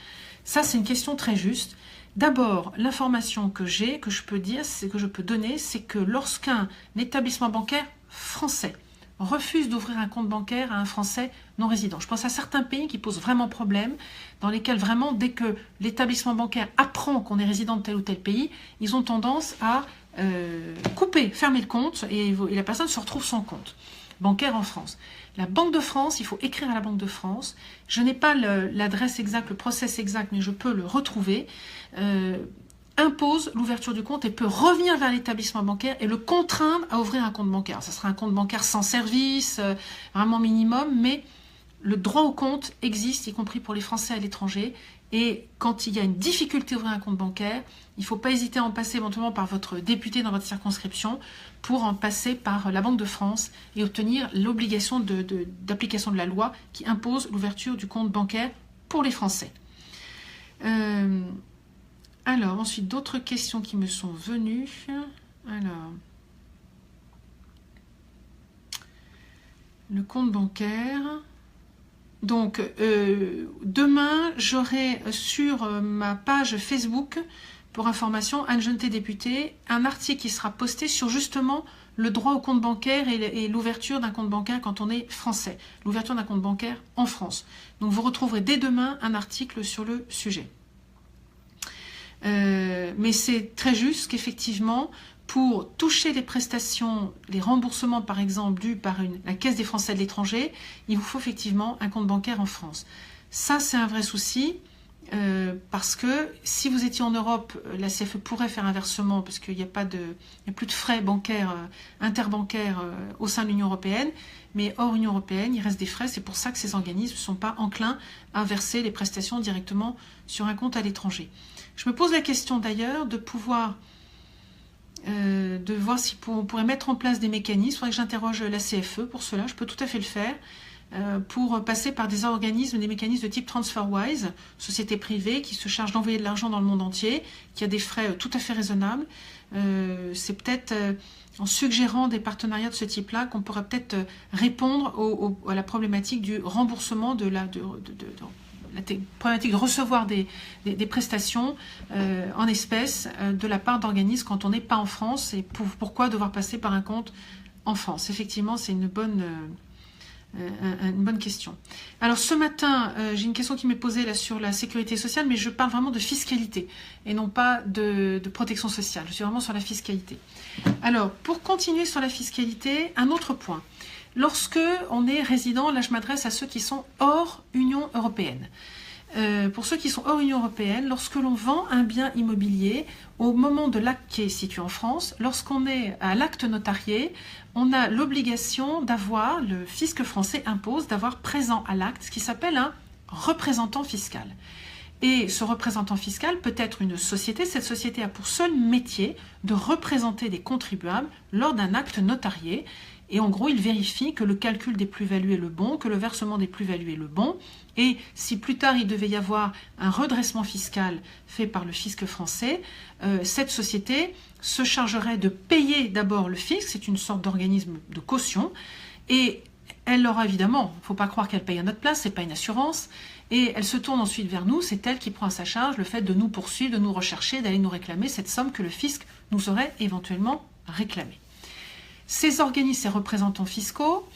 c'est une question très juste. D'abord, l'information que j'ai, que je peux donner, c'est que lorsqu'un établissement bancaire français refuse d'ouvrir un compte bancaire à un Français non résident. Je pense à certains pays qui posent vraiment problème, dans lesquels vraiment, dès que l'établissement bancaire apprend qu'on est résident de tel ou tel pays, ils ont tendance à fermer le compte, et la personne se retrouve sans compte bancaire en France. La Banque de France, il faut écrire à la Banque de France. Je n'ai pas l'adresse exacte, le process exact, mais je peux le retrouver. Impose l'ouverture du compte et peut revenir vers l'établissement bancaire et le contraindre à ouvrir un compte bancaire. Ça sera un compte bancaire sans service, vraiment minimum, mais le droit au compte existe, y compris pour les Français à l'étranger. Et quand il y a une difficulté à ouvrir un compte bancaire, il ne faut pas hésiter à en passer éventuellement par votre député dans votre circonscription pour en passer par la Banque de France et obtenir l'obligation d'application de la loi qui impose l'ouverture du compte bancaire pour les Français. Alors, ensuite, d'autres questions qui me sont venues. Alors, le compte bancaire. Donc, demain, j'aurai sur ma page Facebook, pour information, Anne Jeuneté députée, un article qui sera posté sur justement le droit au compte bancaire et l'ouverture d'un compte bancaire quand on est français. L'ouverture d'un compte bancaire en France. Donc, vous retrouverez dès demain un article sur le sujet. Mais c'est très juste qu'effectivement, pour toucher les prestations, les remboursements par exemple dus par la Caisse des Français de l'étranger, il vous faut effectivement un compte bancaire en France. Ça, c'est un vrai souci, parce que si vous étiez en Europe, la CFE pourrait faire un versement, parce qu'il n'y a plus de frais bancaires, interbancaires au sein de l'Union européenne, mais hors Union européenne, il reste des frais, c'est pour ça que ces organismes ne sont pas enclins à verser les prestations directement sur un compte à l'étranger. Je me pose la question d'ailleurs de pouvoir... de voir si on pourrait mettre en place des mécanismes. Il faudrait que j'interroge la CFE pour cela, je peux tout à fait le faire, pour passer par des organismes, des mécanismes de type TransferWise, société privée qui se charge d'envoyer de l'argent dans le monde entier, qui a des frais tout à fait raisonnables. C'est peut-être en suggérant des partenariats de ce type-là qu'on pourrait peut-être répondre à la problématique du remboursement de la problématique de recevoir des prestations en espèces de la part d'organismes quand on n'est pas en France, et pourquoi devoir passer par un compte en France. Effectivement, c'est une bonne question. Alors ce matin, j'ai une question qui m'est posée là sur la sécurité sociale, mais je parle vraiment de fiscalité et non pas de protection sociale. Je suis vraiment sur la fiscalité. Alors, pour continuer sur la fiscalité, un autre point. Lorsque on est résident, là je m'adresse à ceux qui sont hors Union européenne. Pour ceux qui sont hors Union européenne, lorsque l'on vend un bien immobilier, au moment de l'acte qui est situé en France, lorsqu'on est à l'acte notarié, on a l'obligation d'avoir, le fisc français impose, d'avoir présent à l'acte ce qui s'appelle un représentant fiscal. Et ce représentant fiscal peut être une société. Cette société a pour seul métier de représenter des contribuables lors d'un acte notarié. Et en gros, il vérifie que le calcul des plus-values est le bon, que le versement des plus-values est le bon. Et si plus tard, il devait y avoir un redressement fiscal fait par le fisc français, cette société se chargerait de payer d'abord le fisc. C'est une sorte d'organisme de caution. Et elle aura évidemment, il ne faut pas croire qu'elle paye à notre place, ce n'est pas une assurance. Et elle se tourne ensuite vers nous, c'est elle qui prend à sa charge le fait de nous poursuivre, de nous rechercher, d'aller nous réclamer cette somme que le fisc nous aurait éventuellement réclamée. Ces organismes, ces représentants fiscaux,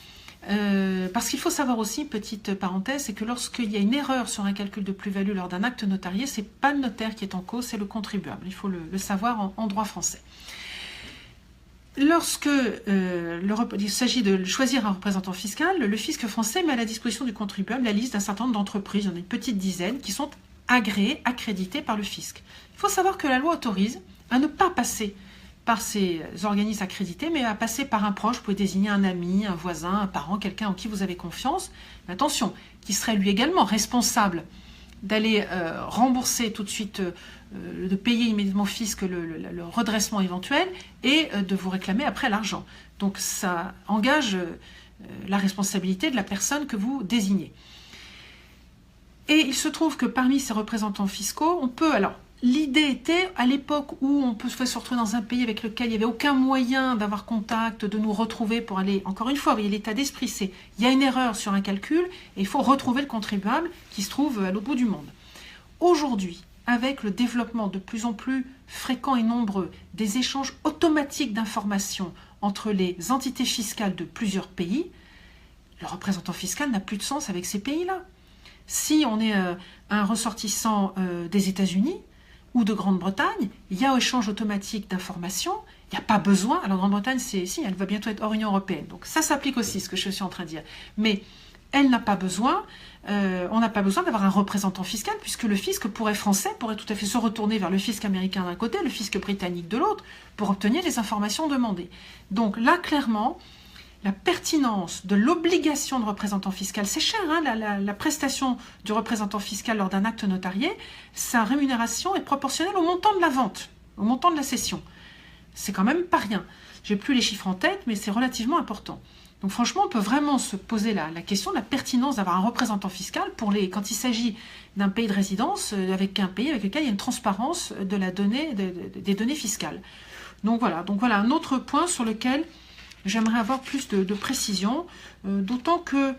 parce qu'il faut savoir aussi, petite parenthèse, c'est que lorsqu'il y a une erreur sur un calcul de plus-value lors d'un acte notarié, ce n'est pas le notaire qui est en cause, c'est le contribuable. Il faut le savoir en droit français. Lorsque il s'agit de choisir un représentant fiscal, le fisc français met à la disposition du contribuable la liste d'un certain nombre d'entreprises, il y en a une petite dizaine, qui sont agréées, accréditées par le fisc. Il faut savoir que la loi autorise à ne pas passer par ces organismes accrédités, mais à passer par un proche. Vous pouvez désigner un ami, un voisin, un parent, quelqu'un en qui vous avez confiance. Mais attention, qui serait lui également responsable d'aller rembourser tout de suite, de payer immédiatement au fisc le redressement éventuel et de vous réclamer après l'argent. Donc ça engage la responsabilité de la personne que vous désignez. Et il se trouve que parmi ces représentants fiscaux, on peut... Alors, l'idée était, à l'époque où on peut se retrouver dans un pays avec lequel il n'y avait aucun moyen d'avoir contact, de nous retrouver pour aller, encore une fois, vous voyez, l'état d'esprit, c'est il y a une erreur sur un calcul et il faut retrouver le contribuable qui se trouve à l'autre bout du monde. Aujourd'hui, avec le développement de plus en plus fréquent et nombreux des échanges automatiques d'informations entre les entités fiscales de plusieurs pays, le représentant fiscal n'a plus de sens avec ces pays-là. Si on est un ressortissant des États-Unis, ou de Grande-Bretagne, il y a échange automatique d'informations, il n'y a pas besoin, alors Grande-Bretagne, si, elle va bientôt être hors Union européenne, donc ça s'applique aussi, ce que je suis en train de dire, mais elle n'a pas besoin, on n'a pas besoin d'avoir un représentant fiscal, puisque le fisc français pourrait tout à fait se retourner vers le fisc américain d'un côté, le fisc britannique de l'autre, pour obtenir les informations demandées. Donc là, clairement, la pertinence de l'obligation de représentant fiscal, c'est cher, hein, la prestation du représentant fiscal lors d'un acte notarié, sa rémunération est proportionnelle au montant de la vente, au montant de la cession. C'est quand même pas rien. J'ai plus les chiffres en tête, mais c'est relativement important. Donc franchement, on peut vraiment se poser la question de la pertinence d'avoir un représentant fiscal quand il s'agit d'un pays de résidence, avec un pays avec lequel il y a une transparence de la donnée, des données fiscales. Donc voilà, un autre point sur lequel j'aimerais avoir plus de précision, d'autant que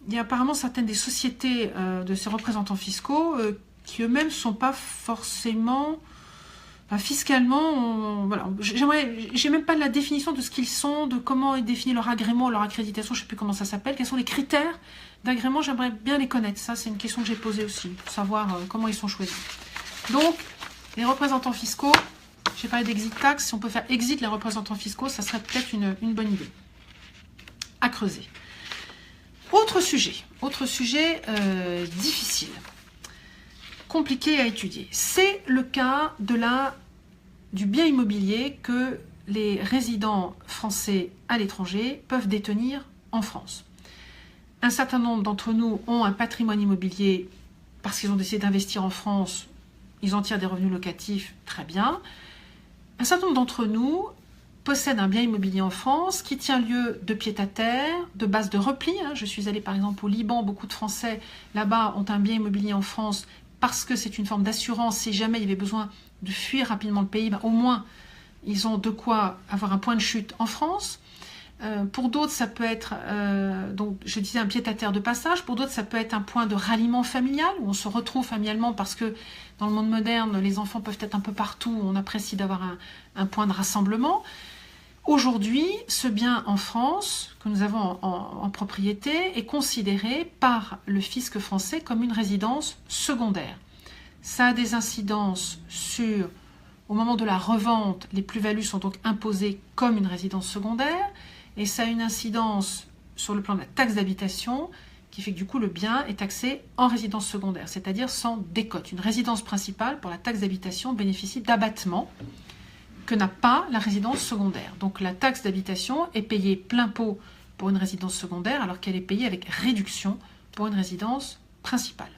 il y a apparemment certaines des sociétés de ces représentants fiscaux qui eux-mêmes ne sont pas forcément... fiscalement, voilà, j'ai même pas la définition de ce qu'ils sont, de comment est défini leur agrément, leur accréditation, je sais plus comment ça s'appelle, quels sont les critères d'agrément, j'aimerais bien les connaître. Ça, c'est une question que j'ai posée aussi, pour savoir comment ils sont choisis. Donc, les représentants fiscaux, j'ai parlé d'exit tax, si on peut faire exit les représentants fiscaux, ça serait peut-être une bonne idée à creuser. Autre sujet difficile, compliqué à étudier. C'est le cas du bien immobilier que les résidents français à l'étranger peuvent détenir en France. Un certain nombre d'entre nous ont un patrimoine immobilier parce qu'ils ont décidé d'investir en France, ils en tirent des revenus locatifs, très bien. Un certain nombre d'entre nous possèdent un bien immobilier en France qui tient lieu de pied-à-terre, de base de repli. Je suis allée par exemple au Liban, beaucoup de Français là-bas ont un bien immobilier en France parce que c'est une forme d'assurance, si jamais il y avait besoin de fuir rapidement le pays, au moins ils ont de quoi avoir un point de chute en France. Pour d'autres, ça peut être, donc je disais un pied-à-terre de passage, pour d'autres, ça peut être un point de ralliement familial, où on se retrouve familialement parce que dans le monde moderne, les enfants peuvent être un peu partout, on apprécie d'avoir un point de rassemblement. Aujourd'hui, ce bien en France, que nous avons en propriété, est considéré par le fisc français comme une résidence secondaire. Ça a des incidences sur, au moment de la revente, les plus-values sont donc imposées comme une résidence secondaire, et ça a une incidence sur le plan de la taxe d'habitation, qui fait que du coup le bien est taxé en résidence secondaire, c'est-à-dire sans décote. Une résidence principale, pour la taxe d'habitation, bénéficie d'abattement que n'a pas la résidence secondaire. Donc la taxe d'habitation est payée plein pot pour une résidence secondaire alors qu'elle est payée avec réduction pour une résidence principale.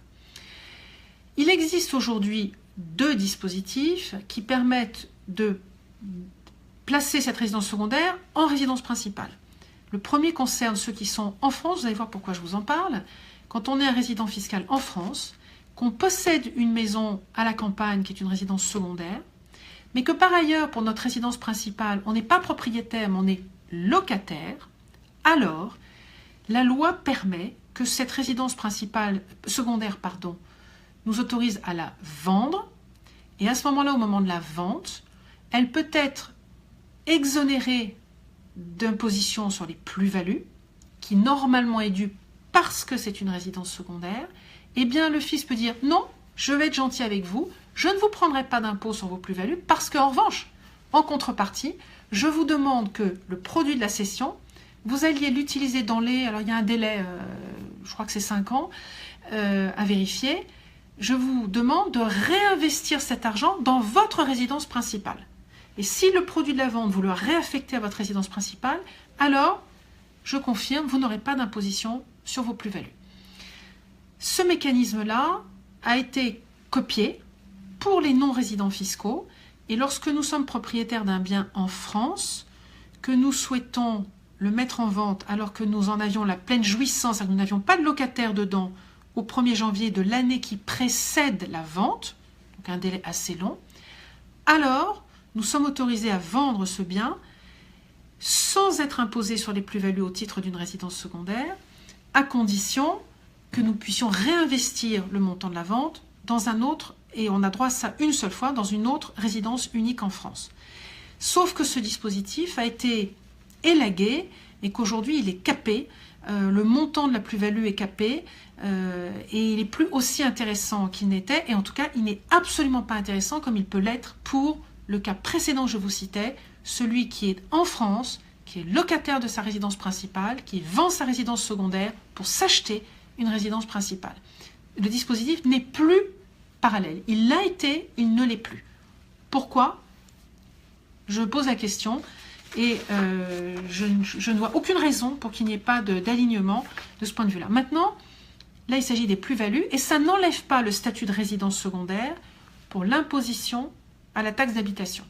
Il existe aujourd'hui 2 dispositifs qui permettent de placer cette résidence secondaire en résidence principale. Le premier concerne ceux qui sont en France, vous allez voir pourquoi je vous en parle. Quand on est un résident fiscal en France, qu'on possède une maison à la campagne qui est une résidence secondaire, mais que par ailleurs, pour notre résidence principale, on n'est pas propriétaire, mais on est locataire, alors la loi permet que cette résidence principale, secondaire, nous autorise à la vendre, et à ce moment-là, au moment de la vente, elle peut être exonérée d'imposition sur les plus-values, qui normalement est due parce que c'est une résidence secondaire. Eh bien, le fisc peut dire non, je vais être gentil avec vous, je ne vous prendrai pas d'impôt sur vos plus-values parce qu'en revanche, en contrepartie, je vous demande que le produit de la cession, vous alliez l'utiliser dans alors il y a un délai, je crois que c'est 5 ans, à vérifier, je vous demande de réinvestir cet argent dans votre résidence principale. Et si le produit de la vente, vous le réaffectez à votre résidence principale, alors, je confirme, vous n'aurez pas d'imposition sur vos plus-values. Ce mécanisme-là a été copié pour les non-résidents fiscaux. Et lorsque nous sommes propriétaires d'un bien en France, que nous souhaitons le mettre en vente alors que nous en avions la pleine jouissance, que nous n'avions pas de locataire dedans au 1er janvier de l'année qui précède la vente, donc un délai assez long, alors nous sommes autorisés à vendre ce bien sans être imposés sur les plus-values au titre d'une résidence secondaire, à condition que nous puissions réinvestir le montant de la vente dans un autre, et on a droit à ça une seule fois, dans une autre résidence unique en France. Sauf que ce dispositif a été élagué et qu'aujourd'hui il est capé, le montant de la plus-value est capé et il n'est plus aussi intéressant qu'il n'était, et en tout cas il n'est absolument pas intéressant comme il peut l'être pour le cas précédent que je vous citais, celui qui est en France, qui est locataire de sa résidence principale, qui vend sa résidence secondaire pour s'acheter une résidence principale. Le dispositif n'est plus parallèle. Il l'a été, il ne l'est plus. Pourquoi ? Je pose la question et je ne vois aucune raison pour qu'il n'y ait pas d'alignement de ce point de vue-là. Maintenant, là, il s'agit des plus-values et ça n'enlève pas le statut de résidence secondaire pour l'imposition à la taxe d'habitation.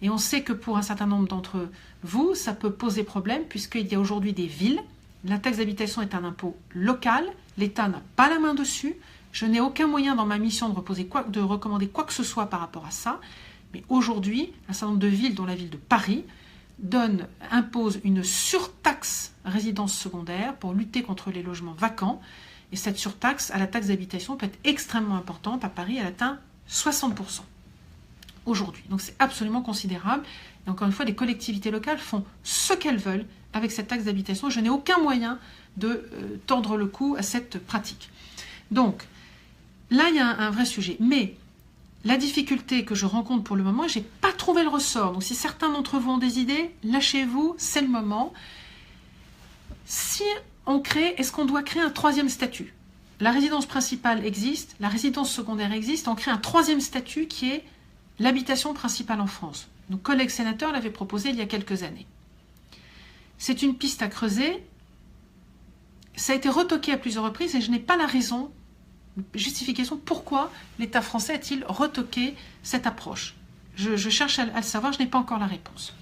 Et on sait que pour un certain nombre d'entre vous, ça peut poser problème puisqu'il y a aujourd'hui des villes. La taxe d'habitation est un impôt local. L'État n'a pas la main dessus. Je n'ai aucun moyen dans ma mission de recommander quoi que ce soit par rapport à ça. Mais aujourd'hui, un certain nombre de villes, dont la ville de Paris, impose une surtaxe résidence secondaire pour lutter contre les logements vacants. Et cette surtaxe à la taxe d'habitation peut être extrêmement importante. À Paris, elle atteint 60% aujourd'hui. Donc c'est absolument considérable. Et encore une fois, les collectivités locales font ce qu'elles veulent avec cette taxe d'habitation. Je n'ai aucun moyen de tordre le cou à cette pratique. Donc là, il y a un vrai sujet. Mais la difficulté que je rencontre pour le moment, je n'ai pas trouvé le ressort. Donc si certains d'entre vous ont des idées, lâchez-vous, c'est le moment. Si on crée, est-ce qu'on doit créer un troisième statut? La résidence principale existe, la résidence secondaire existe, on crée un troisième statut qui est l'habitation principale en France. Nos collègues sénateurs l'avaient proposé il y a quelques années. C'est une piste à creuser. Ça a été retoqué à plusieurs reprises et je n'ai pas la raison, justification, pourquoi l'État français a-t-il retoqué cette approche. Je cherche à le savoir, je n'ai pas encore la réponse.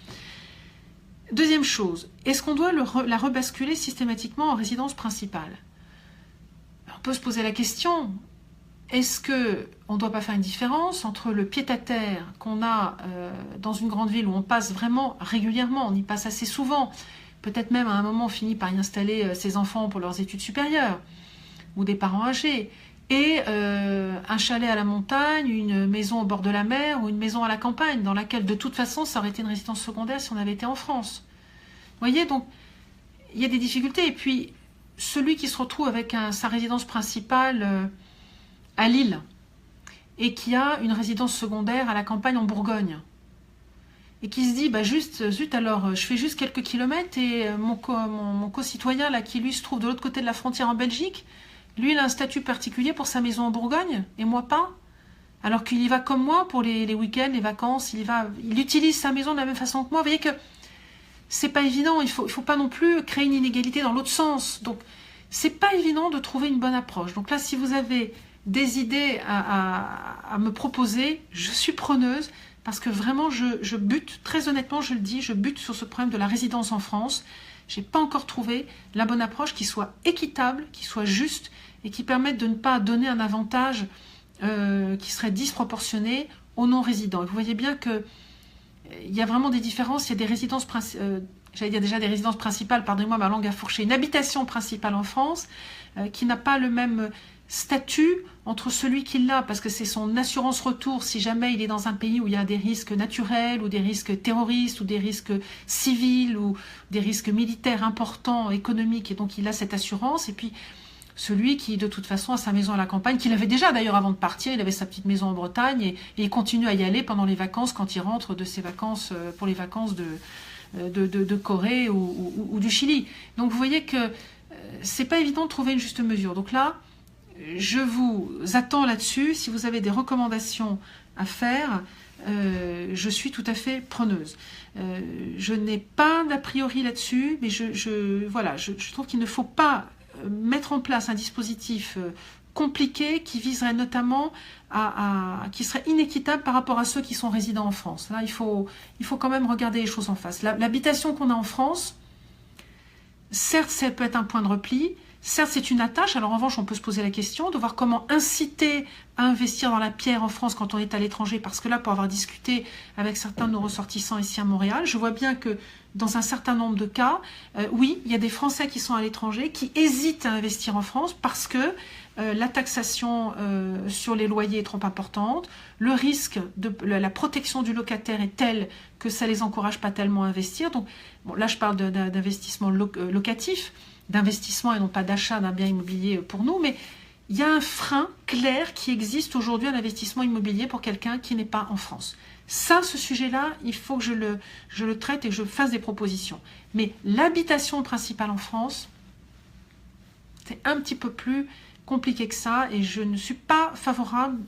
Deuxième chose, est-ce qu'on doit la rebasculer systématiquement en résidence principale? On peut se poser la question, est-ce qu'on ne doit pas faire une différence entre le pied-à-terre qu'on a dans une grande ville où on passe vraiment régulièrement, on y passe assez souvent, peut-être même à un moment on finit par y installer ses enfants pour leurs études supérieures, ou des parents âgés, et un chalet à la montagne, une maison au bord de la mer ou une maison à la campagne, dans laquelle de toute façon ça aurait été une résidence secondaire si on avait été en France. Vous voyez, donc il y a des difficultés. Et puis celui qui se retrouve avec sa résidence principale à Lille et qui a une résidence secondaire à la campagne en Bourgogne et qui se dit, bah zut alors, je fais juste quelques kilomètres et mon co-citoyen là qui lui se trouve de l'autre côté de la frontière en Belgique, lui, il a un statut particulier pour sa maison en Bourgogne, et moi pas. Alors qu'il y va comme moi pour les week-ends, les vacances, il utilise sa maison de la même façon que moi. Vous voyez que c'est pas évident, il faut pas non plus créer une inégalité dans l'autre sens. Donc, c'est pas évident de trouver une bonne approche. Donc là, si vous avez des idées à me proposer, je suis preneuse, parce que vraiment, je bute, très honnêtement, je le dis, je bute sur ce problème de la résidence en France. J'ai pas encore trouvé la bonne approche qui soit équitable, qui soit juste et qui permette de ne pas donner un avantage qui serait disproportionné aux non-résidents. Vous voyez bien que il y a vraiment des différences. Il y a des résidences j'allais dire déjà des résidences principales, pardonnez-moi, ma langue a fourché, une habitation principale en France qui n'a pas le même statut entre celui qui l'a, parce que c'est son assurance retour si jamais il est dans un pays où il y a des risques naturels ou des risques terroristes ou des risques civils ou des risques militaires importants, économiques, et donc il a cette assurance. Et puis celui qui de toute façon a sa maison à la campagne, qu'il avait déjà d'ailleurs avant de partir, il avait sa petite maison en Bretagne et il continue à y aller pendant les vacances quand il rentre de ses vacances, pour les vacances de Corée ou du Chili. Donc vous voyez que c'est pas évident de trouver une juste mesure. Donc là, je vous attends là-dessus. Si vous avez des recommandations à faire, je suis tout à fait preneuse. Je n'ai pas d'a priori là-dessus, mais voilà, je trouve qu'il ne faut pas mettre en place un dispositif compliqué qui viserait notamment qui serait inéquitable par rapport à ceux qui sont résidents en France. Là, il faut quand même regarder les choses en face. L'habitation qu'on a en France, certes, ça peut être un point de repli. Certes, c'est une attache. Alors en revanche, on peut se poser la question de voir comment inciter à investir dans la pierre en France quand on est à l'étranger. Parce que là, pour avoir discuté avec certains de nos ressortissants ici à Montréal, je vois bien que dans un certain nombre de cas, oui, il y a des Français qui sont à l'étranger, qui hésitent à investir en France parce que la taxation sur les loyers est trop importante, le risque de la protection du locataire est tel que ça les encourage pas tellement à investir. Donc bon, là, je parle d'investissement locatif, d'investissement et non pas d'achat d'un bien immobilier pour nous, mais il y a un frein clair qui existe aujourd'hui à l'investissement immobilier pour quelqu'un qui n'est pas en France. Ça, ce sujet-là, il faut que je le traite et que je fasse des propositions. Mais l'habitation principale en France, c'est un petit peu plus compliqué que ça et je ne suis pas favorable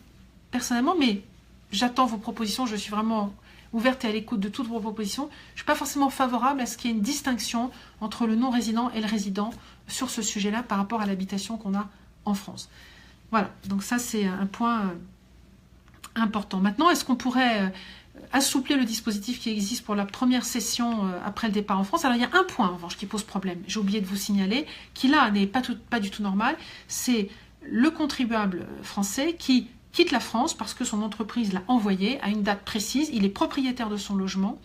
personnellement, mais j'attends vos propositions, je suis vraiment ouverte et à l'écoute de toutes vos propositions. Je ne suis pas forcément favorable à ce qu'il y ait une distinction entre le non-résident et le résident sur ce sujet-là par rapport à l'habitation qu'on a en France. Voilà, donc ça c'est un point important. Maintenant, est-ce qu'on pourrait assouplir le dispositif qui existe pour la première session après le départ en France? Alors il y a un point en revanche qui pose problème, j'ai oublié de vous signaler, qui là n'est pas du tout normal, c'est le contribuable français qui quitte la France parce que son entreprise l'a envoyé à une date précise, il est propriétaire de son logement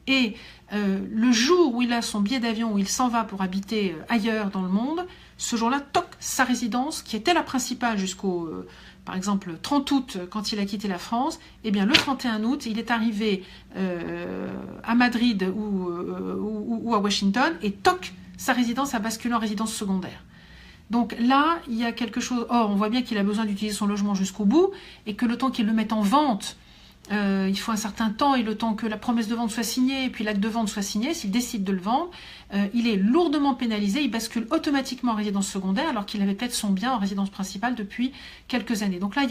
et le jour où il a son billet d'avion, où il s'en va pour habiter ailleurs dans le monde, ce jour-là, toc, sa résidence, qui était la principale jusqu'au, par exemple, 30 août, quand il a quitté la France, eh bien le 31 août, il est arrivé à Madrid ou à Washington, et toc, sa résidence a basculé en résidence secondaire. Donc là, il y a quelque chose... Or, on voit bien qu'il a besoin d'utiliser son logement jusqu'au bout, et que le temps qu'il le mette en vente, il faut un certain temps, et le temps que la promesse de vente soit signée, et puis l'acte de vente soit signé, s'il décide de le vendre, il est lourdement pénalisé, il bascule automatiquement en résidence secondaire, alors qu'il avait peut-être son bien en résidence principale depuis quelques années. Donc là,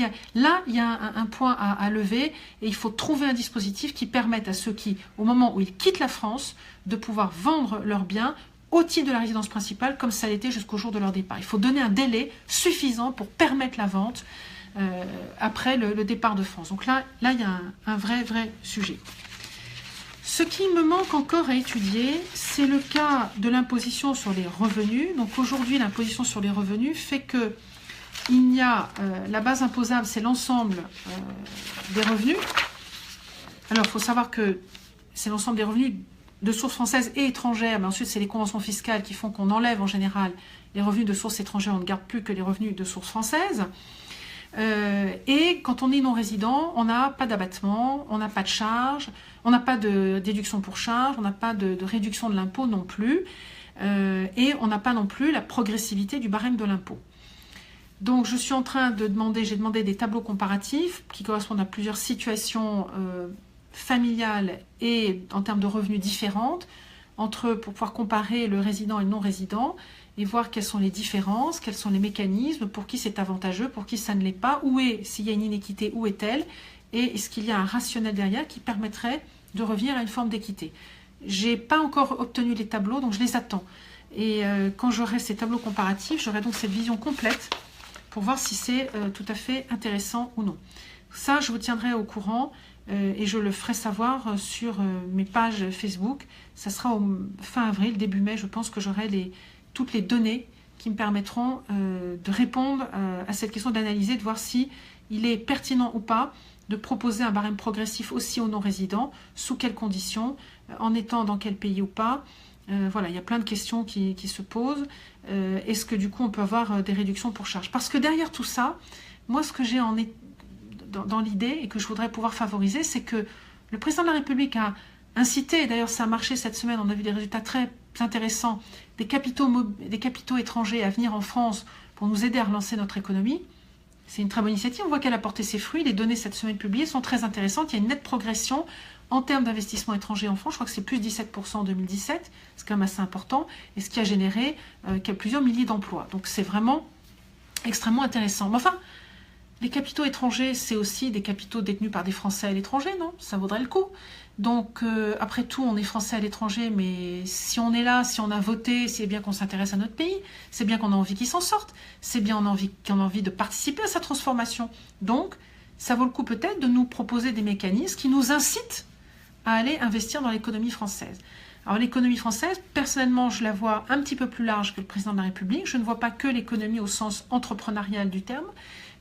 il y a un point à lever, et il faut trouver un dispositif qui permette à ceux qui, au moment où ils quittent la France, de pouvoir vendre leurs biens au titre de la résidence principale, comme ça l'était jusqu'au jour de leur départ. Il faut donner un délai suffisant pour permettre la vente après le départ de France. Donc là il y a un vrai sujet. Ce qui me manque encore à étudier, c'est le cas de l'imposition sur les revenus. Donc aujourd'hui, l'imposition sur les revenus fait que il y a la base imposable, c'est l'ensemble des revenus. Alors il faut savoir que c'est l'ensemble des revenus de sources françaises et étrangères, mais ensuite c'est les conventions fiscales qui font qu'on enlève en général les revenus de sources étrangères, on ne garde plus que les revenus de sources françaises. Et quand on est non-résident, on n'a pas d'abattement, on n'a pas de charge, on n'a pas de déduction pour charge, on n'a pas de réduction de l'impôt non plus, et on n'a pas non plus la progressivité du barème de l'impôt. Donc je suis en train de demander, j'ai demandé des tableaux comparatifs qui correspondent à plusieurs situations familiales et en termes de revenus différentes, pour pouvoir comparer le résident et le non-résident, et voir quelles sont les différences, quels sont les mécanismes, pour qui c'est avantageux, pour qui ça ne l'est pas, s'il y a une inéquité, où est-elle, et est-ce qu'il y a un rationnel derrière qui permettrait de revenir à une forme d'équité. Je n'ai pas encore obtenu les tableaux, donc je les attends. Et quand j'aurai ces tableaux comparatifs, j'aurai donc cette vision complète pour voir si c'est tout à fait intéressant ou non. Ça, je vous tiendrai au courant et je le ferai savoir sur mes pages Facebook. Ça sera fin avril, début mai, je pense que j'aurai toutes les données qui me permettront de répondre à cette question, d'analyser, de voir si il est pertinent ou pas de proposer un barème progressif aussi aux non-résidents, sous quelles conditions, en étant dans quel pays ou pas. Voilà, il y a plein de questions qui se posent. Est-ce que du coup on peut avoir des réductions pour charges? Parce que derrière tout ça, moi ce que j'ai dans l'idée et que je voudrais pouvoir favoriser, c'est que le président de la République a incité, et d'ailleurs ça a marché cette semaine, on a vu des résultats très intéressants, des capitaux étrangers à venir en France pour nous aider à relancer notre économie. C'est une très bonne initiative, on voit qu'elle a porté ses fruits, les données cette semaine publiées sont très intéressantes, il y a une nette progression en termes d'investissement étranger en France, je crois que c'est plus 17% en 2017, c'est quand même assez important, et ce qui a généré plusieurs milliers d'emplois. Donc c'est vraiment extrêmement intéressant. Mais enfin, les capitaux étrangers, c'est aussi des capitaux détenus par des Français à l'étranger, non? Ça vaudrait le coup. Donc, après tout, on est Français à l'étranger, mais si on est là, si on a voté, c'est bien qu'on s'intéresse à notre pays, c'est bien qu'on a envie qu'il s'en sorte, c'est bien qu'on a envie de participer à sa transformation. Donc, ça vaut le coup peut-être de nous proposer des mécanismes qui nous incitent à aller investir dans l'économie française. Alors l'économie française, personnellement, je la vois un petit peu plus large que le président de la République. Je ne vois pas que l'économie au sens entrepreneurial du terme,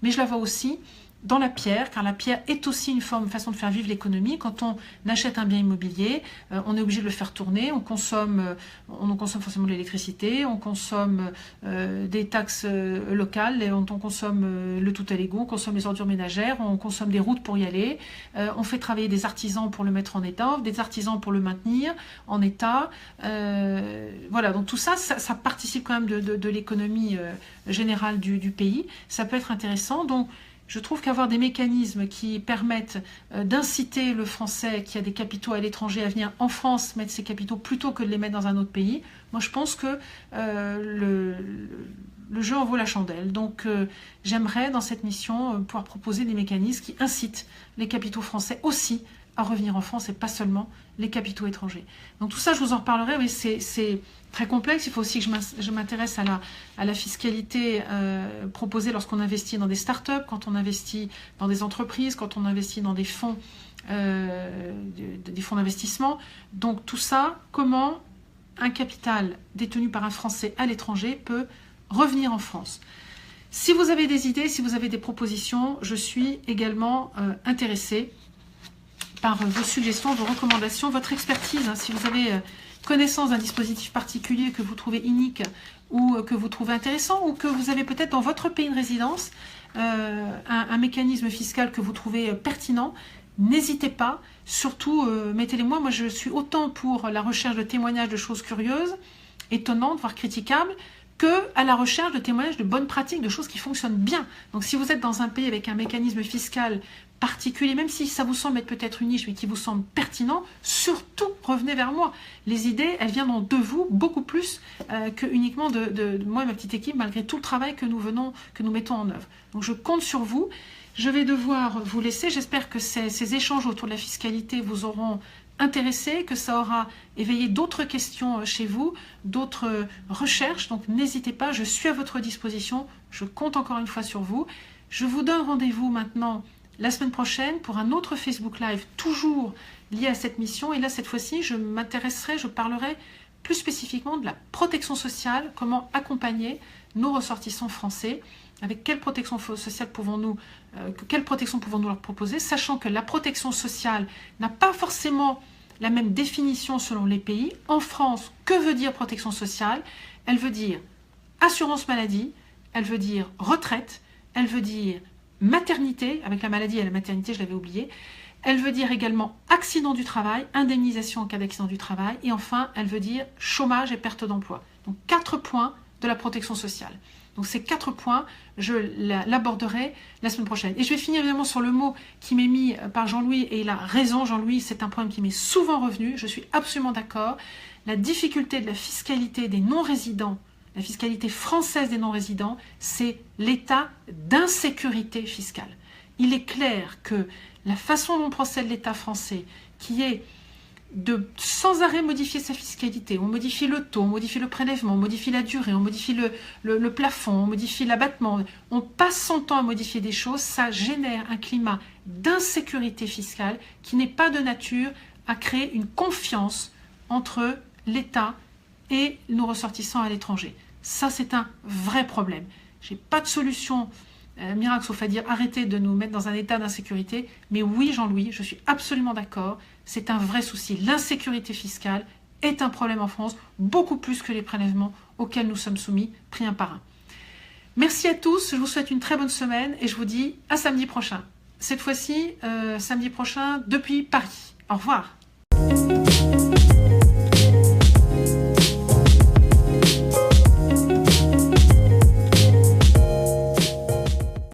mais je la vois aussi dans la pierre, car la pierre est aussi une façon de faire vivre l'économie. Quand on achète un bien immobilier, on est obligé de le faire tourner, on consomme forcément de l'électricité, on consomme des taxes locales, on consomme le tout à l'égout, on consomme les ordures ménagères, on consomme des routes pour y aller, on fait travailler des artisans pour le mettre en état, des artisans pour le maintenir en état. Voilà, donc tout ça participe quand même de l'économie générale du pays. Ça peut être intéressant, donc je trouve qu'avoir des mécanismes qui permettent d'inciter le Français qui a des capitaux à l'étranger à venir en France mettre ses capitaux plutôt que de les mettre dans un autre pays, moi je pense que le jeu en vaut la chandelle. Donc j'aimerais dans cette mission pouvoir proposer des mécanismes qui incitent les capitaux français aussi à revenir en France et pas seulement les capitaux étrangers. Donc tout ça, je vous en reparlerai. Oui, c'est très complexe. Il faut aussi que je m'intéresse à la fiscalité proposée lorsqu'on investit dans des startups, quand on investit dans des entreprises, quand on investit dans des fonds d'investissement. Donc tout ça, comment un capital détenu par un Français à l'étranger peut revenir en France. Si vous avez des idées, si vous avez des propositions, je suis également intéressée par vos suggestions, vos recommandations, votre expertise. Hein, si vous avez connaissance d'un dispositif particulier que vous trouvez unique ou que vous trouvez intéressant, ou que vous avez peut-être dans votre pays de résidence un mécanisme fiscal que vous trouvez pertinent, n'hésitez pas, surtout mettez-les moi. Moi je suis autant pour la recherche de témoignages de choses curieuses, étonnantes, voire critiquables, que à la recherche de témoignages de bonnes pratiques, de choses qui fonctionnent bien. Donc si vous êtes dans un pays avec un mécanisme fiscal particulier, même si ça vous semble être peut-être une niche, mais qui vous semble pertinent, surtout revenez vers moi. Les idées, elles viendront de vous beaucoup plus que uniquement de moi et ma petite équipe, malgré tout le travail que nous mettons en œuvre. Donc je compte sur vous. Je vais devoir vous laisser. J'espère que ces échanges autour de la fiscalité vous auront intéressé, que ça aura éveillé d'autres questions chez vous, d'autres recherches. Donc n'hésitez pas, je suis à votre disposition. Je compte encore une fois sur vous. Je vous donne rendez-vous maintenant la semaine prochaine pour un autre Facebook Live, toujours lié à cette mission. Et là, cette fois-ci, je parlerai plus spécifiquement de la protection sociale, comment accompagner nos ressortissants français, avec quelle protection sociale pouvons-nous leur proposer, sachant que la protection sociale n'a pas forcément la même définition selon les pays. En France, que veut dire protection sociale? Elle veut dire assurance maladie, elle veut dire retraite, elle veut dire maternité, avec la maladie et la maternité, je l'avais oublié. Elle veut dire également accident du travail, indemnisation en cas d'accident du travail. Et enfin, elle veut dire chômage et perte d'emploi. Donc 4 points de la protection sociale. Donc ces 4 points, je l'aborderai la semaine prochaine. Et je vais finir évidemment sur le mot qui m'est mis par Jean-Louis, et il a raison, Jean-Louis, c'est un problème qui m'est souvent revenu, je suis absolument d'accord. La difficulté de la fiscalité des non-résidents, la fiscalité française des non-résidents, c'est l'état d'insécurité fiscale. Il est clair que la façon dont procède l'État français, qui est de sans arrêt modifier sa fiscalité, on modifie le taux, on modifie le prélèvement, on modifie la durée, on modifie le plafond, on modifie l'abattement, on passe son temps à modifier des choses, ça génère un climat d'insécurité fiscale qui n'est pas de nature à créer une confiance entre l'État et nos ressortissants à l'étranger. Ça, c'est un vrai problème. Je n'ai pas de solution miracle, sauf à dire arrêtez de nous mettre dans un état d'insécurité. Mais oui, Jean-Louis, je suis absolument d'accord. C'est un vrai souci. L'insécurité fiscale est un problème en France, beaucoup plus que les prélèvements auxquels nous sommes soumis, pris un par un. Merci à tous. Je vous souhaite une très bonne semaine et je vous dis à samedi prochain. Cette fois-ci, samedi prochain, depuis Paris. Au revoir.